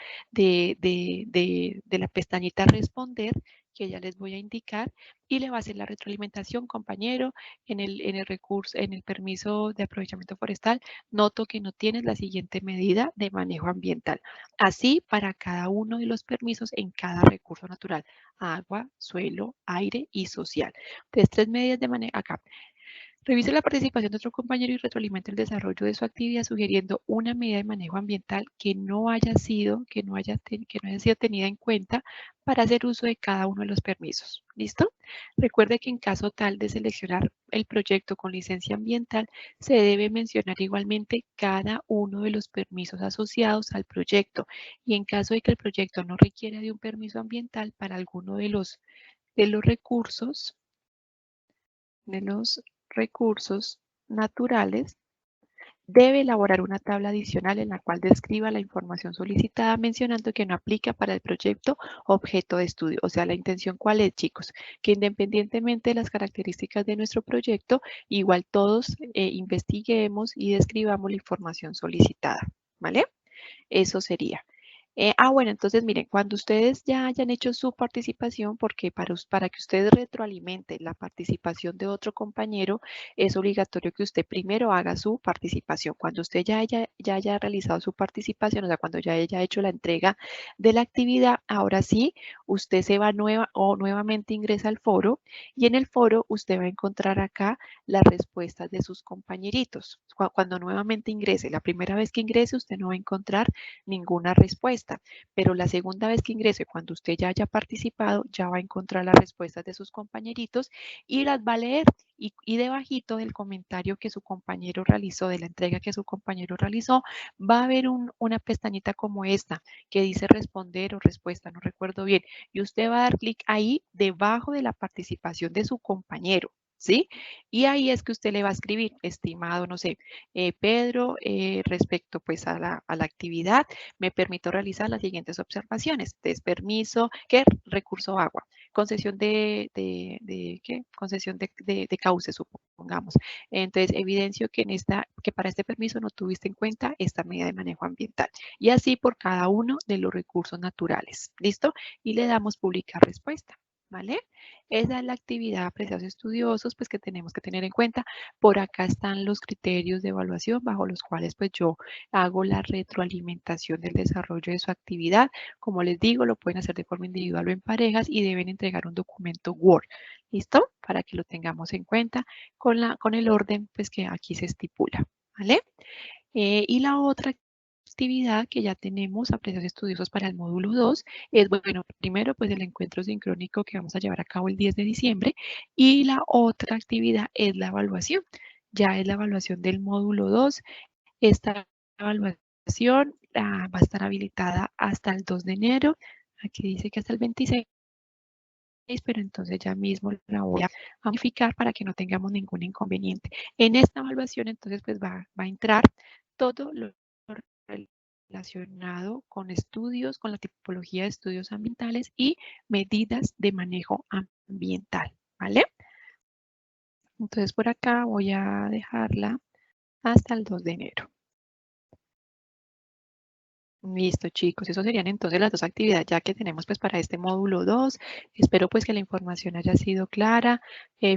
pestañita responder que ya les voy a indicar y le va a hacer la retroalimentación, compañero, en el permiso de aprovechamiento forestal, noto que no tienes la siguiente medida de manejo ambiental. Así para cada uno de los permisos en cada recurso natural, agua, suelo, aire y social. Entonces, 3 medidas de manejo acá. Revise la participación de otro compañero y retroalimente el desarrollo de su actividad sugiriendo una medida de manejo ambiental que no haya sido tenida en cuenta para hacer uso de cada uno de los permisos. ¿Listo? Recuerde que en caso tal de seleccionar el proyecto con licencia ambiental, se debe mencionar igualmente cada uno de los permisos asociados al proyecto y en caso de que el proyecto no requiera de un permiso ambiental para alguno de los recursos, de los recursos naturales, debe elaborar una tabla adicional en la cual describa la información solicitada, mencionando que no aplica para el proyecto objeto de estudio. O sea, la intención cuál es, chicos, que independientemente de las características de nuestro proyecto, igual todos investiguemos y describamos la información solicitada, ¿vale? Eso sería. Bueno, entonces miren, cuando ustedes ya hayan hecho su participación, porque para que ustedes retroalimenten la participación de otro compañero, es obligatorio que usted primero haga su participación. Cuando usted ya haya realizado su participación, o sea, cuando ya haya hecho la entrega de la actividad, ahora sí, usted se va nuevamente ingresa al foro y en el foro usted va a encontrar acá las respuestas de sus compañeritos. Cuando nuevamente ingrese, la primera vez que ingrese, usted no va a encontrar ninguna respuesta, pero la segunda vez que ingrese, cuando usted ya haya participado, ya va a encontrar las respuestas de sus compañeritos y las va a leer y debajito del comentario que su compañero realizó, de la entrega que su compañero realizó, va a haber una pestañita como esta que dice responder o respuesta, no recuerdo bien, y usted va a dar clic ahí debajo de la participación de su compañero. ¿sí? Y ahí es que usted le va a escribir, estimado, no sé, Pedro, respecto pues a la actividad, me permito realizar las siguientes observaciones. Permiso, ¿qué? Recurso agua, concesión ¿qué? Concesión de cauce, supongamos. Entonces, evidencio que, que para este permiso no tuviste en cuenta esta medida de manejo ambiental. Y así por cada uno de los recursos naturales. ¿Listo? Y le damos publicar respuesta. ¿Vale? Esa es la actividad, apreciados estudiosos, pues que tenemos que tener en cuenta. Por acá están los criterios de evaluación bajo los cuales pues yo hago la retroalimentación del desarrollo de su actividad. Como les digo, lo pueden hacer de forma individual o en parejas y deben entregar un documento Word. ¿Listo? Para que lo tengamos en cuenta con el orden pues que aquí se estipula. ¿Vale? Y la otra actividad que ya tenemos, apreciados estudiosos, para el módulo 2 es, bueno, primero pues el encuentro sincrónico que vamos a llevar a cabo el 10 de diciembre y la otra actividad es la evaluación. Ya es la evaluación del módulo 2. Esta evaluación va a estar habilitada hasta el 2 de enero. Aquí dice que hasta el 26, pero entonces ya mismo la voy a modificar para que no tengamos ningún inconveniente. En esta evaluación entonces pues va a entrar todo lo relacionado con estudios, con la tipología de estudios ambientales y medidas de manejo ambiental, ¿vale? Entonces por acá voy a dejarla hasta el 2 de enero. Listo, chicos, eso serían entonces las dos actividades ya que tenemos pues para este módulo 2. Espero pues que la información haya sido clara.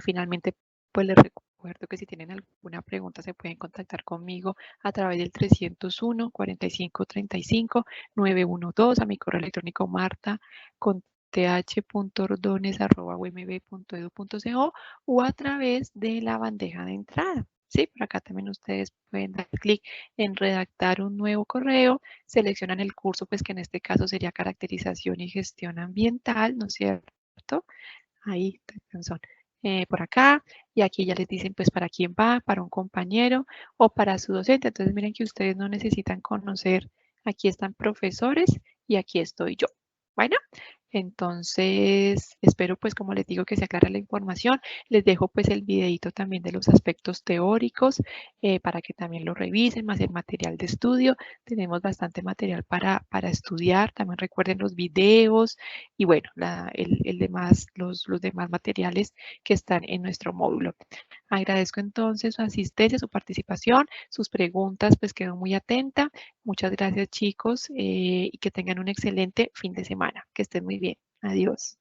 Finalmente, pues les recuerdo que si tienen alguna pregunta se pueden contactar conmigo a través del 301 45 35 912 a mi correo electrónico marta con th.ordones@umb.edu.co o a través de la bandeja de entrada. Sí, por acá también ustedes pueden dar clic en redactar un nuevo correo, seleccionan el curso, pues que en este caso sería caracterización y gestión ambiental, ¿no es cierto? Ahí son por acá, y aquí ya les dicen pues para quién va, para un compañero o para su docente. Entonces miren que ustedes no necesitan conocer, aquí están profesores y aquí estoy yo. Bueno, entonces espero pues como les digo que se aclare la información. Les dejo pues el videito también de los aspectos teóricos para que también lo revisen, más el material de estudio. Tenemos bastante material para estudiar. También recuerden los videos y bueno, los demás materiales que están en nuestro módulo. Agradezco entonces su asistencia, su participación, sus preguntas, pues quedo muy atenta. Muchas gracias chicos y que tengan un excelente fin de semana. Que estén muy bien. Adiós.